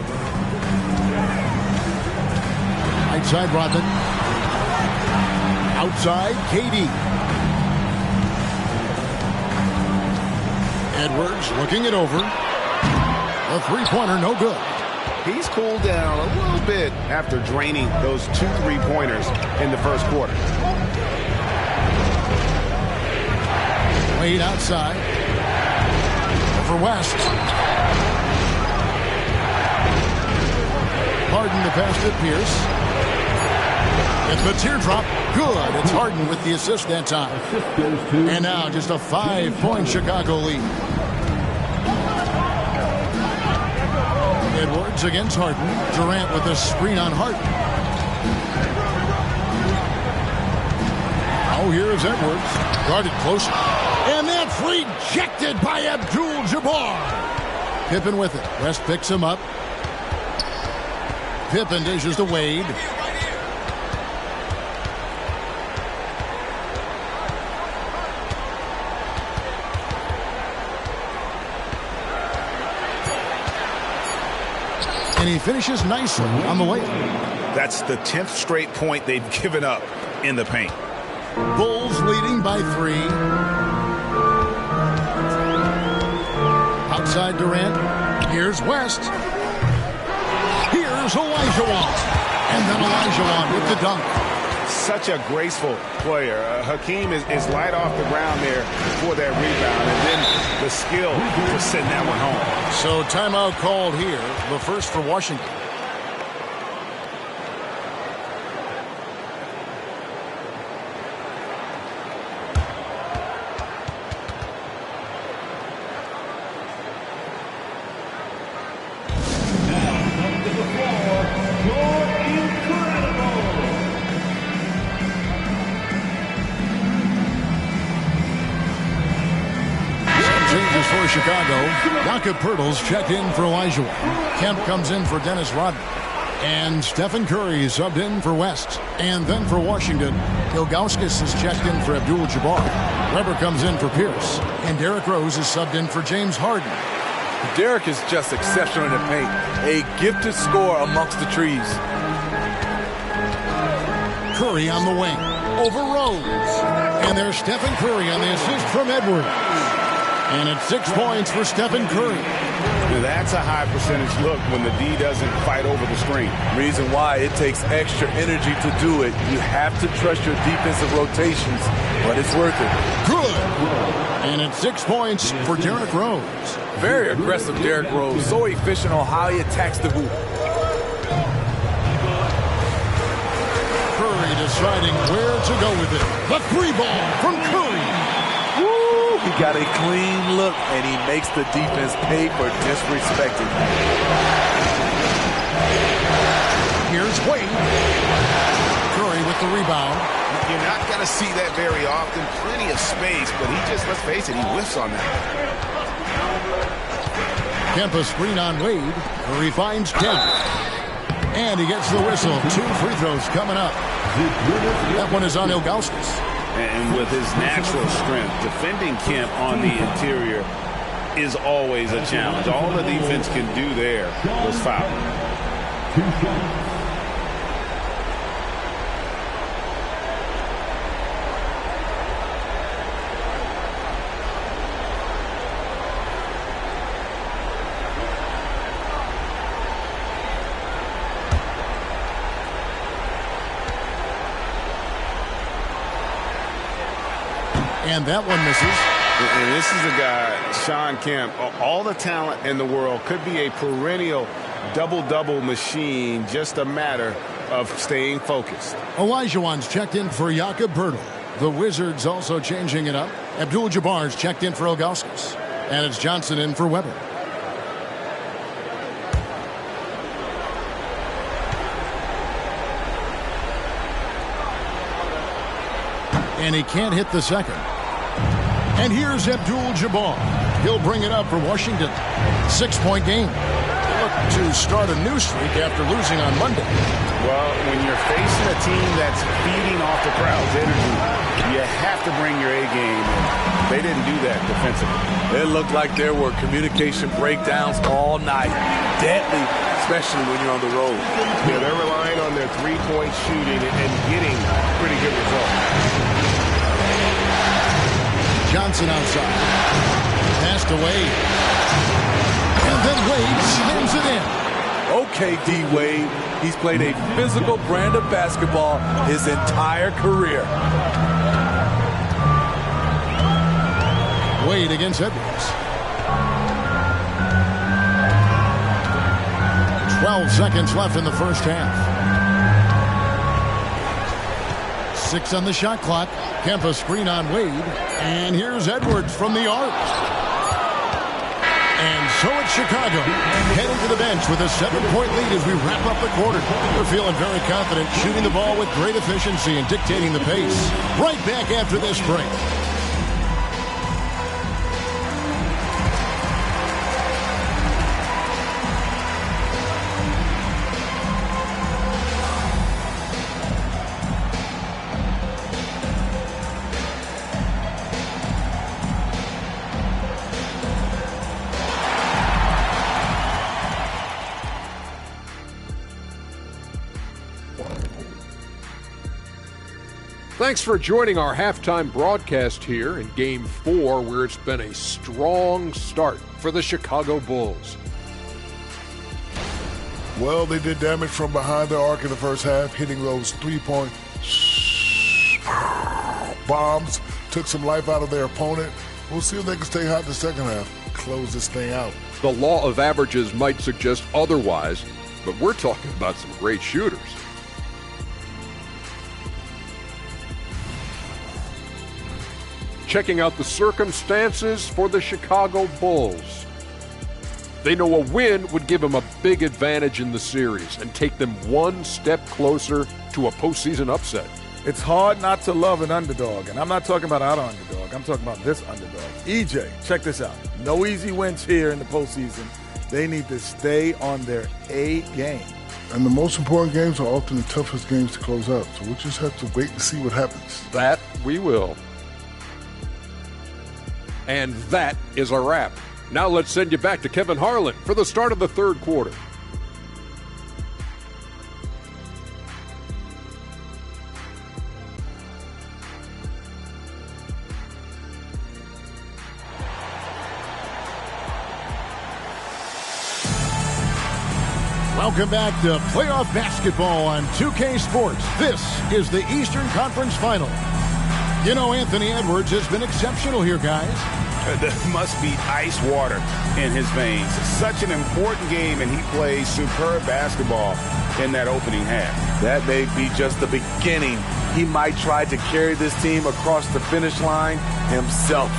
Right side, Rodman. Outside, KD. Edwards looking it over. A three-pointer, no good. He's cooled down a little bit after draining those 2 3-pointers in the first quarter. Wade outside. Over West. Harden the pass to Pierce. It's the teardrop. Good. It's Harden with the assist that time. And now just a 5-point Chicago lead. Edwards against Harden. Durant with a screen on Harden. Oh, here's Edwards. Guarded closer. And that's rejected by Abdul-Jabbar. Pippen with it. West picks him up. Pippen dishes to Wade. And he finishes nicely on the layup. That's the 10th straight point they've given up in the paint. Bulls leading by 3. inside Durant. Here's West. Here's Olajuwon. And then Olajuwon with the dunk. Such a graceful player. Hakeem is light off the ground there for that rebound, and then the skill for sending that one home. So timeout called here, the first for Washington. For Chicago, Jakob Poeltl's checked in for Olajuwon. Kemp comes in for Dennis Rodman. And Stephen Curry subbed in for West. And then for Washington, Ilgauskas is checked in for Abdul-Jabbar. Weber comes in for Pierce. And Derrick Rose is subbed in for James Harden. Derrick is just exceptional in the paint. A gifted scorer amongst the trees. Curry on the wing. Over Rose. And there's Stephen Curry on the assist from Edwards. And it's 6 points for Stephen Curry. That's a high percentage look when the D doesn't fight over the screen. Reason why it takes extra energy to do it. You have to trust your defensive rotations, but it's worth it. Good. And it's 6 points for Derrick Rose. Very aggressive Derrick Rose. So efficient on how he attacks the hoop. Curry deciding where to go with it. The 3-ball from Curry. He got a clean look, and he makes the defense pay for disrespecting him. Here's Wade. Curry with the rebound. You're not going to see that very often. Plenty of space, but he just, let's face it, he whiffs on that. Kemp a screen on Wade. Curry finds Kemp. And he gets the whistle. 2 free throws coming up. That one is on Ilgauskas. And with his natural strength, defending Kemp on the interior is always a challenge. All the defense can do there was foul. And that one misses. And this is a guy, Shawn Kemp, all the talent in the world, could be a perennial double-double machine, just a matter of staying focused. Olajuwon's checked in for Jakob Poeltl. The Wizards also changing it up. Abdul-Jabbar's checked in for Ilgauskas. And it's Johnson in for Weber. And he can't hit the second. And here's Abdul-Jabbar. He'll bring it up for Washington. 6-point game. Look to start a new streak after losing on Monday. Well, when you're facing a team that's feeding off the crowd's energy, you have to bring your A game. They didn't do that defensively. It looked like there were communication breakdowns all night. Deadly, especially when you're on the road. Yeah, they're relying on their three-point shooting and getting pretty good results. Johnson outside. Passed away. And then Wade slams it in. Okay, D-Wade. He's played a physical brand of basketball his entire career. Wade against Edwards. 12 seconds left in the first half. 6 on the shot clock. Kemp a screen on Wade. And here's Edwards from the arc. And so it's Chicago heading to the bench with a 7-point lead as we wrap up the quarter. They're feeling very confident, shooting the ball with great efficiency and dictating the pace. Right back after this break. Thanks for joining our halftime broadcast here in Game 4, where it's been a strong start for the Chicago Bulls. Well, they did damage from behind the arc in the first half, hitting those three-point bombs, took some life out of their opponent. We'll see if they can stay hot in the second half, close this thing out. The law of averages might suggest otherwise, but we're talking about some great shooters. Checking out the circumstances for the Chicago Bulls. They know a win would give them a big advantage in the series and take them one step closer to a postseason upset. It's hard not to love an underdog, and I'm not talking about our underdog. I'm talking about this underdog. EJ, check this out. No easy wins here in the postseason. They need to stay on their A game. And the most important games are often the toughest games to close out, so we'll just have to wait and see what happens. That we will. And that is a wrap. Now let's send you back to Kevin Harlan for the start of the third quarter. Welcome back to playoff basketball on 2K Sports. This is the Eastern Conference Final. You know, Anthony Edwards has been exceptional here, guys. There must be ice water in his veins. Such an important game, and he plays superb basketball in that opening half. That may be just the beginning. He might try to carry this team across the finish line himself.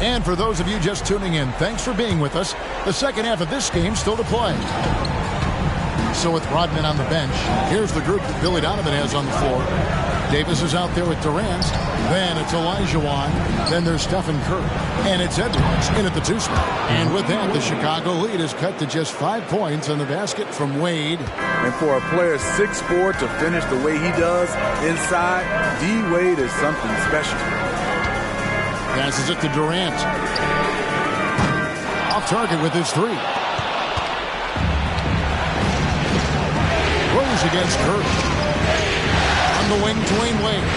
And for those of you just tuning in, thanks for being with us. The second half of this game still to play. So with Rodman on the bench, here's the group that Billy Donovan has on the floor. Davis is out there with Durant. Then it's Olajuwon. Then there's Stephen Curry. And it's Edwards in at the two spot. And with that, the Chicago lead is cut to just 5 points on the basket from Wade. And for a player 6'4" to finish the way he does inside, D-Wade is something special. Passes it to Durant. Off target with his three. Rose against Curry. On the wing, Dwayne Wade.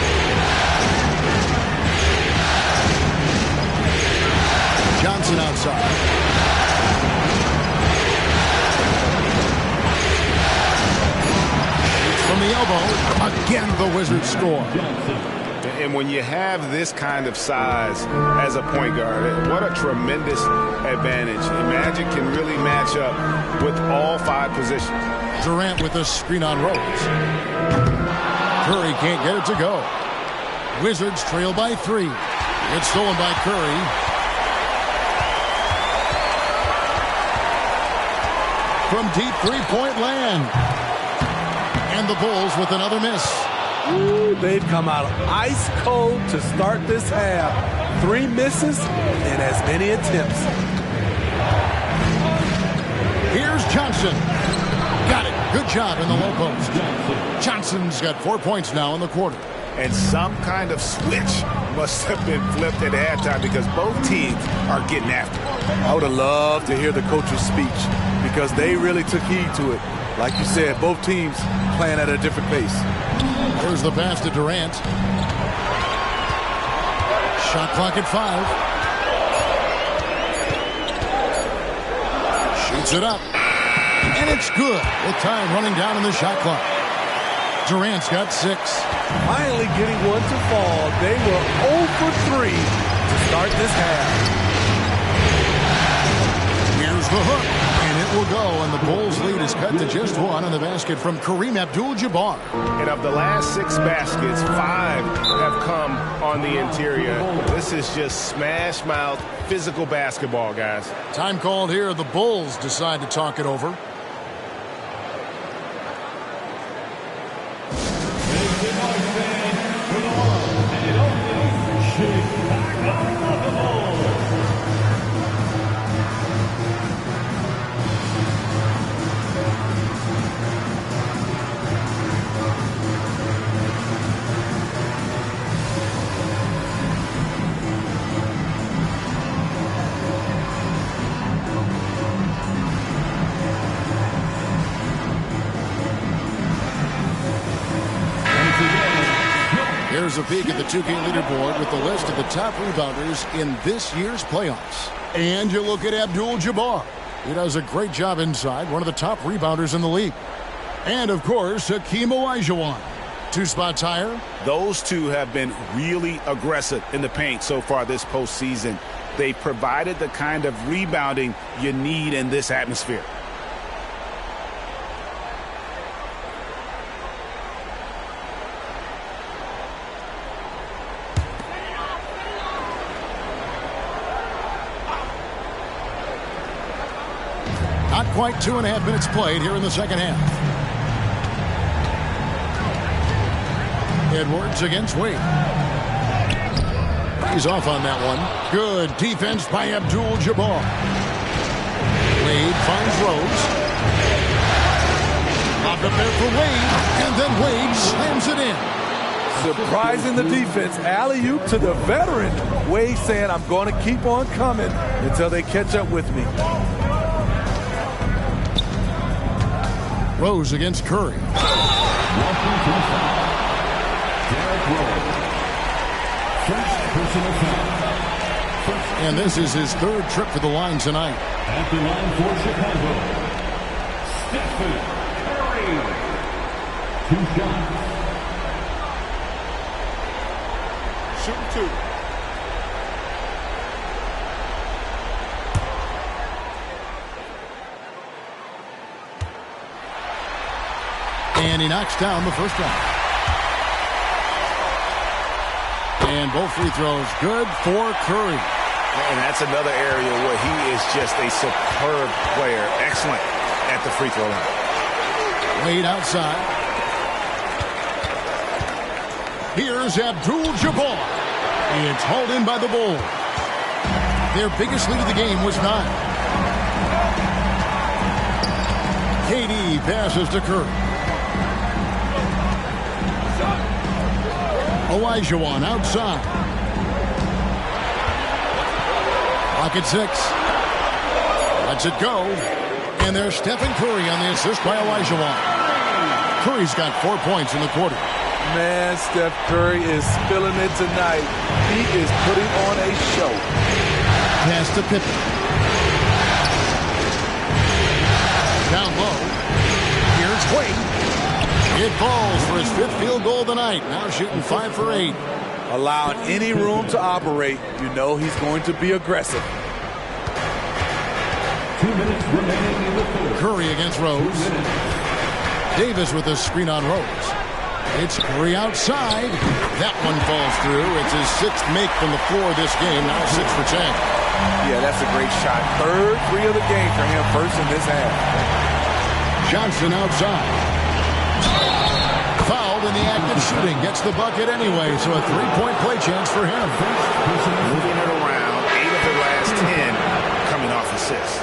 Johnson outside. From the elbow. Again, the Wizards score. And when you have this kind of size as a point guard, what a tremendous advantage. Magic can really match up with all 5 positions. Durant with a screen on Rose. Curry can't get it to go. Wizards trail by 3. It's stolen by Curry. From deep three-point land. And the Bulls with another miss. Ooh, they've come out ice cold to start this half. 3 misses and as many attempts. Here's Johnson. Got it. Good job in the low post. Johnson's got 4 points now in the quarter. And some kind of switch must have been flipped at halftime because both teams are getting after it. I would have loved to hear the coach's speech because they really took heed to it. Like you said, both teams playing at a different pace. Here's the pass to Durant. Shot clock at 5. Shoots it up. And it's good with time running down in the shot clock. Durant's got 6. Finally getting one to fall. They were 0 for 3 to start this half. Here's the hook. And it will go, and the Bulls' lead is cut to just 1 on the basket from Kareem Abdul-Jabbar. And of the last 6 baskets, 5 have come on the interior. This is just smash mouth, physical basketball, guys. Time called here. The Bulls decide to talk it over. Here's a peek at the 2K leaderboard with the list of the top rebounders in this year's playoffs. And you look at Abdul-Jabbar. He does a great job inside, one of the top rebounders in the league. And, of course, Hakeem Olajuwon. 2 spots higher. Those two have been really aggressive in the paint so far this postseason. They've provided the kind of rebounding you need in this atmosphere. Not quite 2.5 minutes played here in the second half. Edwards against Wade. He's off on that one. Good defense by Abdul-Jabbar. Wade finds Rose. Lobbed up there for Wade, and then Wade slams it in. Surprising the defense. Alley-oop to the veteran. Wade saying, I'm going to keep on coming until they catch up with me. Rose against Curry. And this is his 3rd trip to the line tonight. At the line for Chicago, Stephen Curry. 2 shots. Shooting 2. And he knocks down the first one. And both free throws good for Curry. And that's another area where he is just a superb player. Excellent at the free throw line. Wade outside. Here's Abdul-Jabbar. It's hauled in by the Bulls. Their biggest lead of the game was 9. KD passes to Curry. Olajuwon outside. Clock at 6. Lets it go. And there's Stephen Curry on the assist by Olajuwon. Curry's got 4 points in the quarter. Man, Steph Curry is spilling it tonight. He is putting on a show. Pass to Pippen. Down low. Here's Wade. It falls for his 5th field goal of the night. Now shooting 5 for 8. Allowing any room to operate, you know he's going to be aggressive. 2 minutes remaining in the fourth. Curry against Rose. Davis with a screen on Rose. It's Curry outside. That one falls through. It's his 6th make from the floor this game. Now 6 for 10. Yeah, that's a great shot. 3rd free of the game for him, first in this half. Johnson outside. Fouled in the act of shooting. Gets the bucket anyway, so a 3-point play chance for him. Moving it around. 8 of the last 10 coming off assists.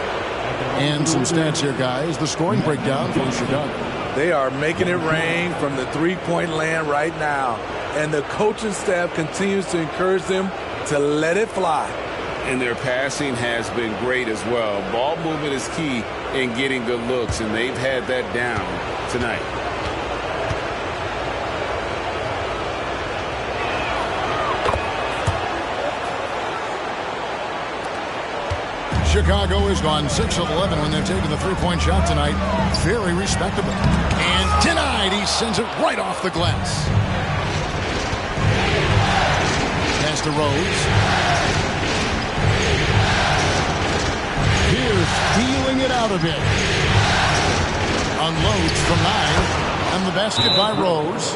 And some stats here, guys. The scoring breakdown for Chicago. They are making it rain from the 3-point land right now. And the coaching staff continues to encourage them to let it fly. And their passing has been great as well. Ball movement is key in getting good looks, and they've had that down tonight. Chicago has gone 6 of 11 when they've taken the 3-point shot tonight. Very respectable. And denied. He sends it right off the glass. Pass to Rose. Here's dealing it out a bit. Unloads from 9. And the basket by Rose.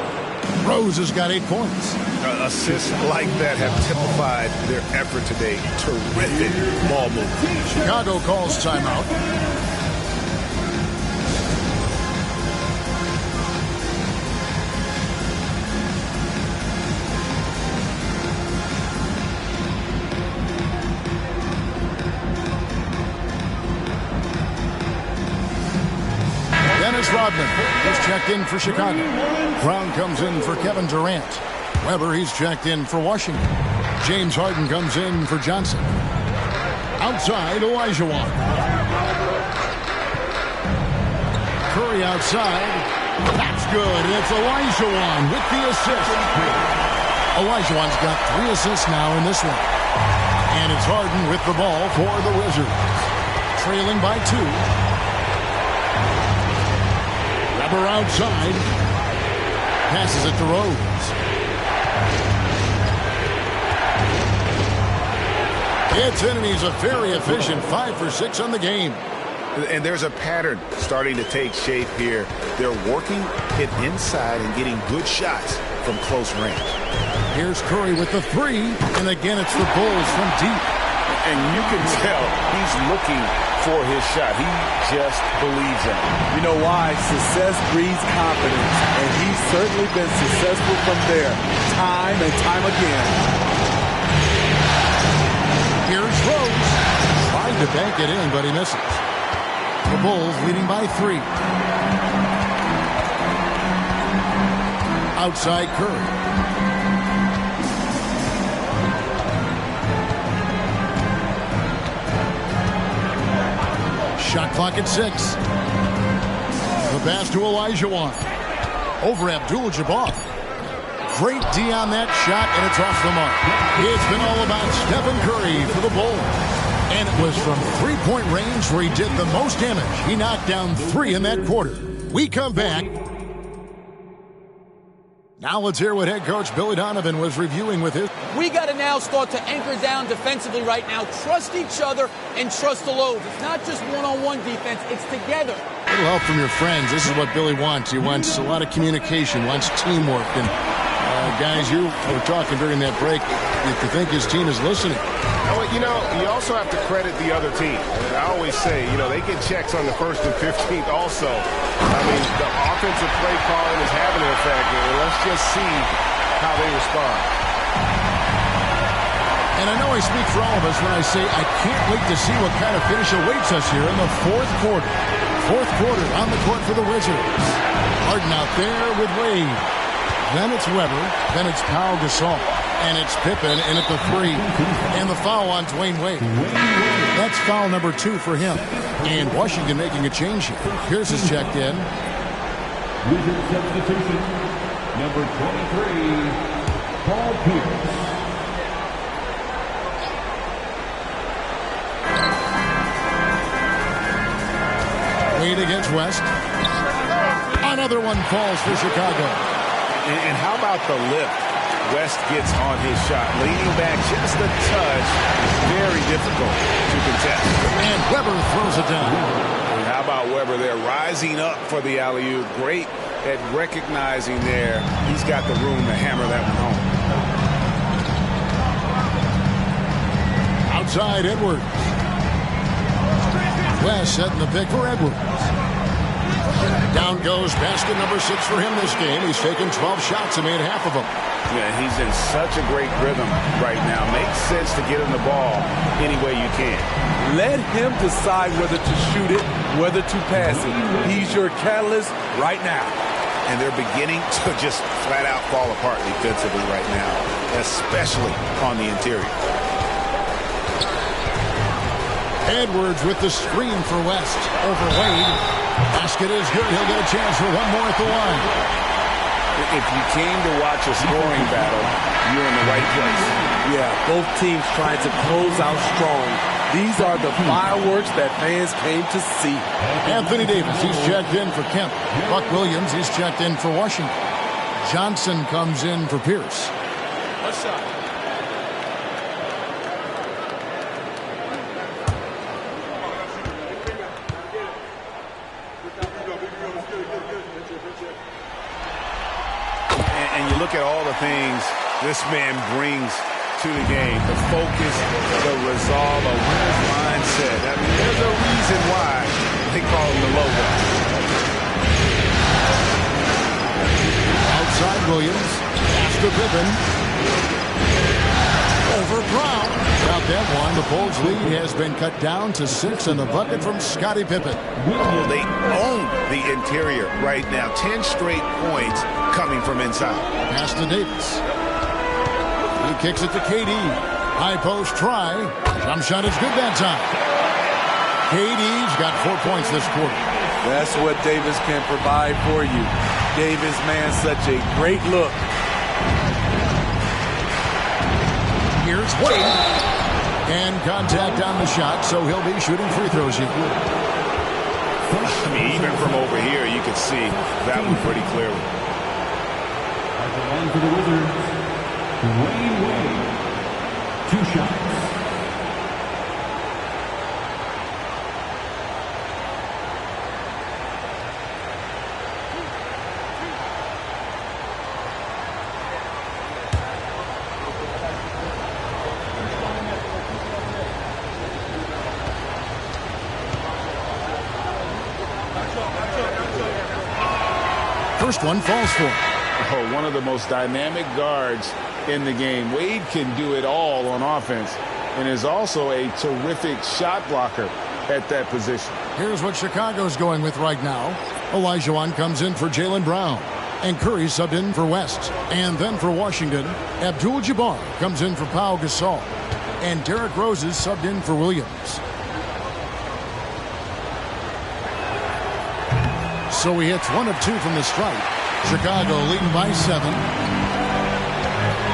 Rose has got 8 points. Assists like that have typified their effort today. Terrific ball movement. Chicago calls timeout. Dennis Rodman is checked in for Chicago. Brown comes in for Kevin Durant. Weber, he's checked in for Washington. James Harden comes in for Johnson. Outside, Olajuwon. Curry outside. That's good. It's Olajuwon with the assist. Olajuwon's got 3 assists now in this one. And it's Harden with the ball for the Wizards. Trailing by 2. Weber outside. Passes it to Rose. Gets in, and he's a very efficient 5 for 6 on the game. And there's a pattern starting to take shape here. They're working it inside and getting good shots from close range. Here's Curry with the 3, and again it's the Bulls from deep. And you can tell he's looking for his shot. He just believes in it. You know why? Success breeds confidence, and he's certainly been successful from there, time and time again. Here's Rose. Tried to bank it in, but he misses. The Bulls leading by 3. Outside Curry. Shot clock at 6. The pass to Olajuwon. Over Abdul-Jabbar. Great D on that shot, and it's off the mark. It's been all about Stephen Curry for the Bulls. And it was from three-point range where he did the most damage. He knocked down 3 in that quarter. We come back. Now let's hear what head coach Billy Donovan was reviewing with his. We got to now start to anchor down defensively right now. Trust each other and trust the loads. It's not just one-on-one defense. It's together. A little help from your friends. This is what Billy wants. He wants a lot of communication, wants teamwork. And guys, you were talking during that break. If you think his team is listening. You know, you also have to credit the other team. I always say, you know, they get checks on the 1st and 15th also. I mean, the offensive play calling is having an effect. And let's just see how they respond. And I know I speak for all of us when I say I can't wait to see what kind of finish awaits us here in the 4th quarter. 4th quarter on the court for the Wizards. Harden out there with Wade. Then it's Weber. Then it's Pau Gasol. And it's Pippen in at the 3. And the foul on Dwayne Wade. That's foul number 2 for him. And Washington making a change here. Pierce is checked in. Wizard substitution, number 23, Paul Pierce. Wade against West. Another one falls for Chicago. And how about the lift? West gets on his shot, leaning back just a touch. Very difficult to contest. And Weber throws it down. And how about Weber there, rising up for the alley-oop. Great at recognizing there. He's got the room to hammer that one home. Outside Edwards. West setting the pick for Edwards. Down goes basket number 6 for him this game. He's taken 12 shots and made half of them. Yeah, he's in such a great rhythm right now. Makes sense to get him the ball any way you can. Let him decide whether to shoot it, whether to pass it. He's your catalyst right now. And they're beginning to just flat out fall apart defensively right now, especially on the interior. Edwards with the screen for West over Wade. Basket is good. He'll get a chance for one more at the line. If you came to watch a scoring battle, you're in the right place. Yeah, both teams trying to close out strong. These are the fireworks that fans came to see. Anthony Davis, he's checked in for Kemp. Buck Williams, he's checked in for Washington. Johnson comes in for Pierce. Let's shot. And you look at all the things this man brings to the game. The focus, the resolve, a winner's mindset. I mean, there's a reason why they call him the logo. Outside Williams. Pass to Pippen. Over Brown. Without that one, the Bulls lead has been cut down to 6 and the bucket from Scottie Pippen. Oh, they own the interior right now. 10 straight points coming from inside. Pass to Davis. He kicks it to KD. High post try. Jump shot is good that time. KD's got 4 points this quarter. That's what Davis can provide for you. Davis, man, such a great look. Here's Wade. And contact on the shot, so he'll be shooting free throws here. I mean, even from over here, you can see that one pretty clearly. At the line for the Wizards, Dwayne Wade. 2 shots. First one falls for him. Oh, one of the most dynamic guards in the game. Wade can do it all on offense and is also a terrific shot blocker at that position. Here's what Chicago's going with right now. Olajuwon comes in for Jaylen Brown. And Curry subbed in for West. And then for Washington, Abdul-Jabbar comes in for Pau Gasol. And Derrick Rose is subbed in for Williams. So he hits 1 of 2 from the stripe. Chicago leading by 7.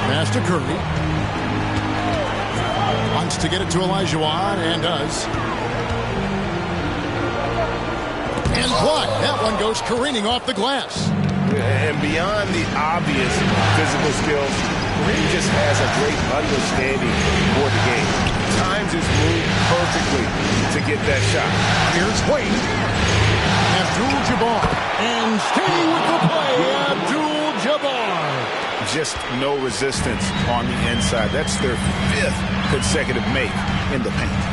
Pass to Curry. Wants to get it to Olajuwon and does. And blocked. That one goes careening off the glass. And beyond the obvious physical skills, he just has a great understanding for the game. Times his move perfectly to get that shot. Here's Wade. Abdul-Jabbar. And staying with the play, Abdul-Jabbar. Just no resistance on the inside. That's their 5th consecutive make in the paint.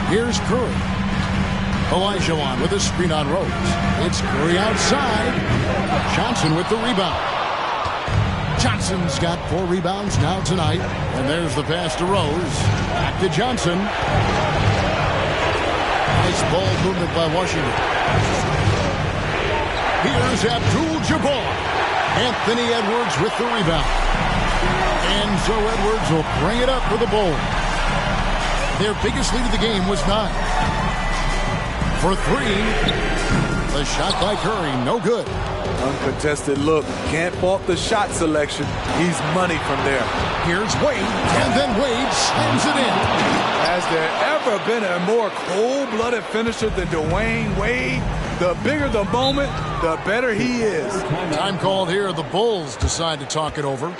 Here's Curry. Olajuwon with a screen on Rose. It's Curry outside. Johnson with the rebound. Johnson's got 4 rebounds now tonight. And there's the pass to Rose. Back to Johnson. Nice ball movement by Washington. Here's Abdul-Jabbar. Anthony Edwards with the rebound. And so Edwards will bring it up for the Bulls. Their biggest lead of the game was 9. For 3. The shot by Curry, no good. Uncontested look. Can't fault the shot selection. He's money from there. Here's Wade, and then Wade slams it in. Has there ever been a more cold-blooded finisher than Dwayne Wade? The bigger the moment, the better he is. Time called here. The Bulls decide to talk it over.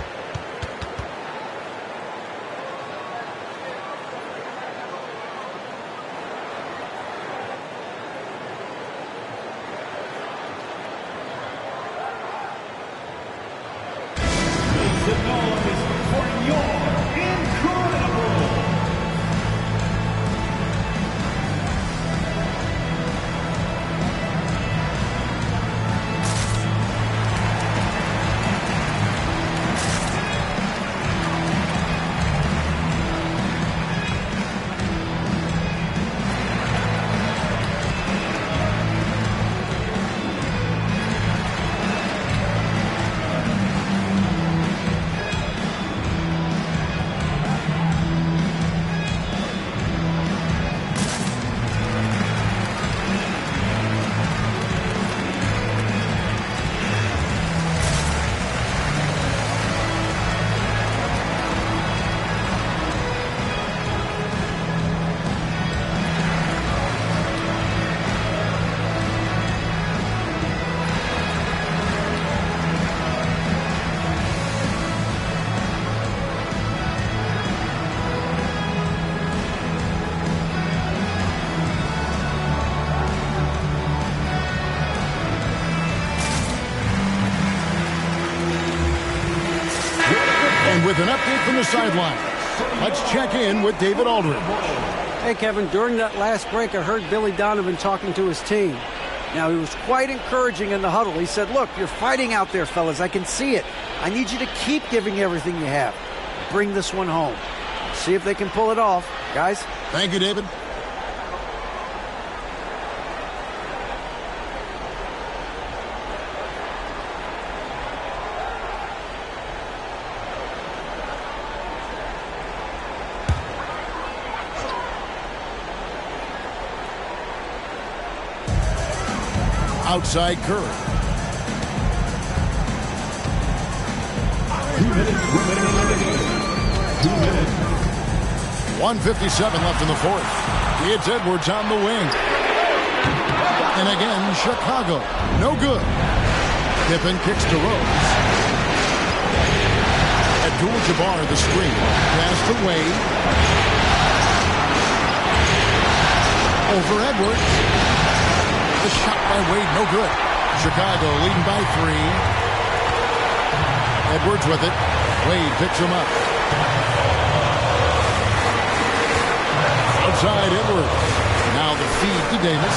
With an update from the sideline, let's check in with David Aldridge. Hey, Kevin, during that last break, I heard Billy Donovan talking to his team. Now, he was quite encouraging in the huddle. He said, look, you're fighting out there, fellas. I can see it. I need you to keep giving everything you have. Bring this one home. See if they can pull it off. Guys? Thank you, David. Outside Curry. 2 minutes remaining in the game. 2 minutes. 1:57 left in the fourth. It's Edwards on the wing. And again, Chicago. No good. Pippen kicks to Rose. Abdul-Jabbar the screen. Pass to Wade. Over Edwards. The shot by Wade, no good. Chicago leading by 3. Edwards with it. Wade picks him up. Outside Edwards. Now the feed to Davis.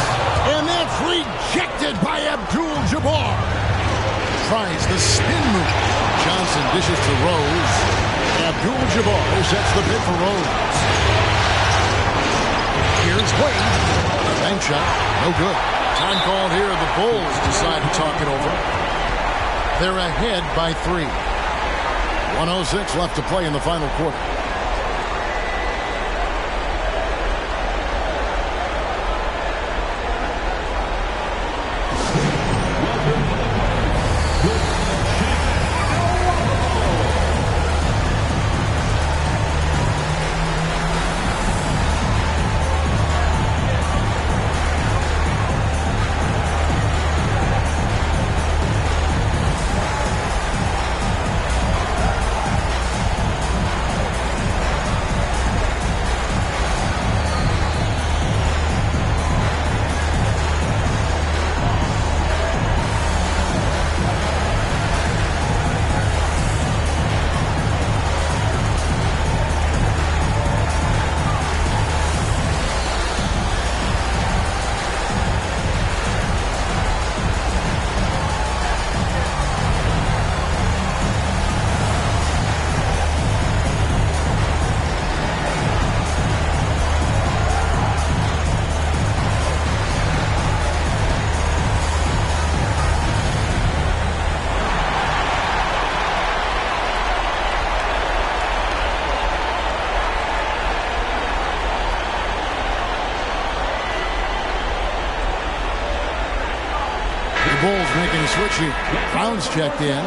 And that's rejected by Abdul-Jabbar. Tries the spin move. Johnson dishes to Rose. Abdul-Jabbar sets the pit for Rose. Here's Wade. Bank shot. No good. Time called here. The Bulls decide to talk it over. They're ahead by 3. 1:06 left to play in the final quarter. Bulls making a switch here. Brown's checked in.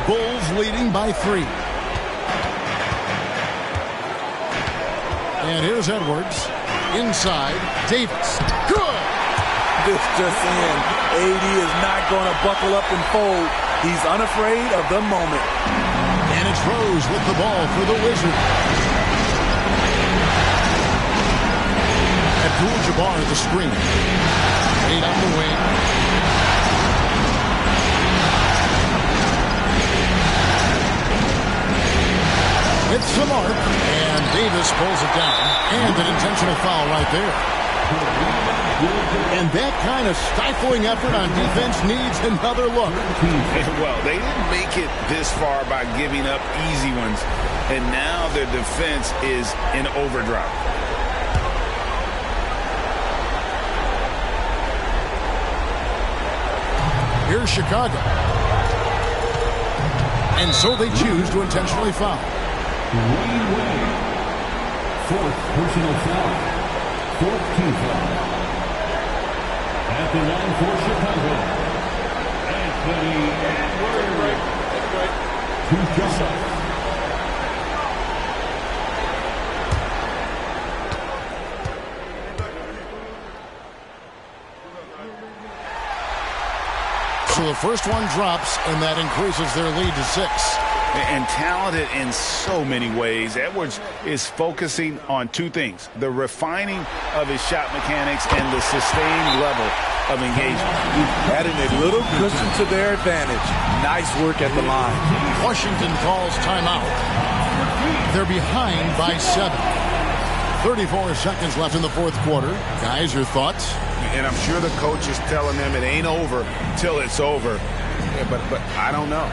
Bulls leading by 3. And here's Edwards. Inside, Davis. Good! This just in. AD is not going to buckle up and fold. He's unafraid of the moment. And it's Rose with the ball for the Wizards. Abdul-Jabbar the screen. 8 on the wing. It's the mark, and Davis pulls it down. And an intentional foul right there. And that kind of stifling effort on defense needs another look. Well, they didn't make it this far by giving up easy ones. And now their defense is in overdrive. Here's Chicago. And so they choose to intentionally foul. Wayne Wade. 4th personal foul. 4th team foul. At the line for Chicago, Anthony Edwards. 2 shots. So the first one drops, and that increases their lead to 6. And talented in so many ways. Edwards is focusing on 2 things: the refining of his shot mechanics and the sustained level of engagement. Adding a little cushion to their advantage. Nice work at the line. Washington calls timeout. They're behind by 7. 34 seconds left in the 4th quarter. Guys, your thoughts? And I'm sure the coach is telling them it ain't over till it's over. Yeah, but I don't know.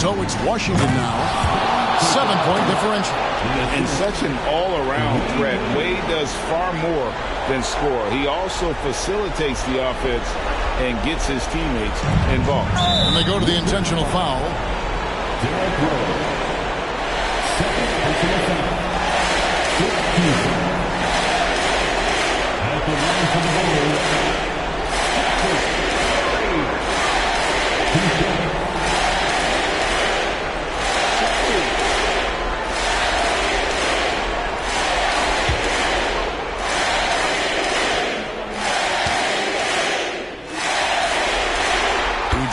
so it's Washington now. 7-point differential. And such an all-around threat. Wade does far more than score. He also facilitates the offense and gets his teammates involved. And they go to the intentional foul. Derrick Rose. Second personal foul. 15. At the line for the Bulls.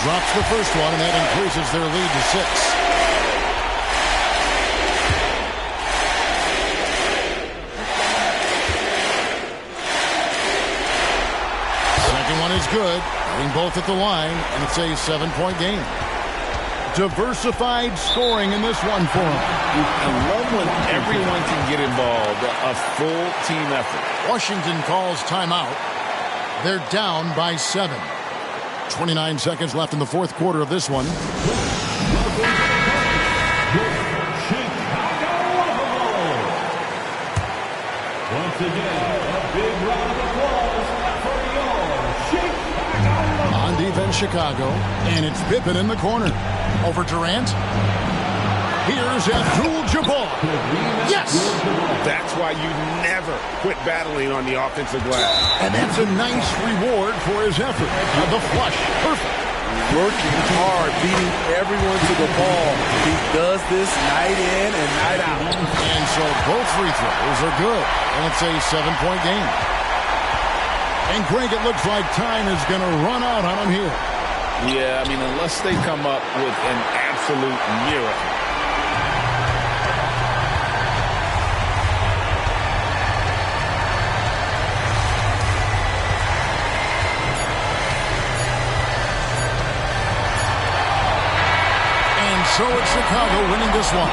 Drops the first one, and that increases their lead to 6. Second one is good. Getting both at the line, and it's a 7-point game. Diversified scoring in this one for them. I love when everyone can get involved. A full team effort. Washington calls timeout. They're down by 7. 29 seconds left in the fourth quarter of this one. Once again, a big round of applause for your Chicago. On defense, Chicago, and it's Pippen in the corner. Over Durant. Here's Abdul-Jabbar. Yes! That's why you never quit battling on the offensive glass. And that's a nice reward for his effort. The flush. Perfect. Working hard, beating everyone to the ball. He does this night in and night out. And so both free throws are good. And it's a 7-point game. And Greg, it looks like time is going to run out on him here. Yeah, I mean, unless they come up with an absolute miracle. So it's Chicago winning this one.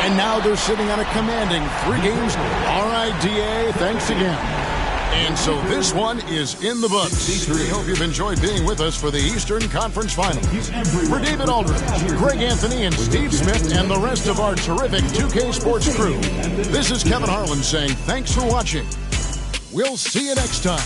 And now they're sitting on a commanding 3 games. RIDA, thanks again. And so this one is in the books. We hope you've enjoyed being with us for the Eastern Conference Finals. For David Aldridge, Greg Anthony, and Steve Smith, and the rest of our terrific 2K Sports crew, this is Kevin Harlan saying thanks for watching. We'll see you next time.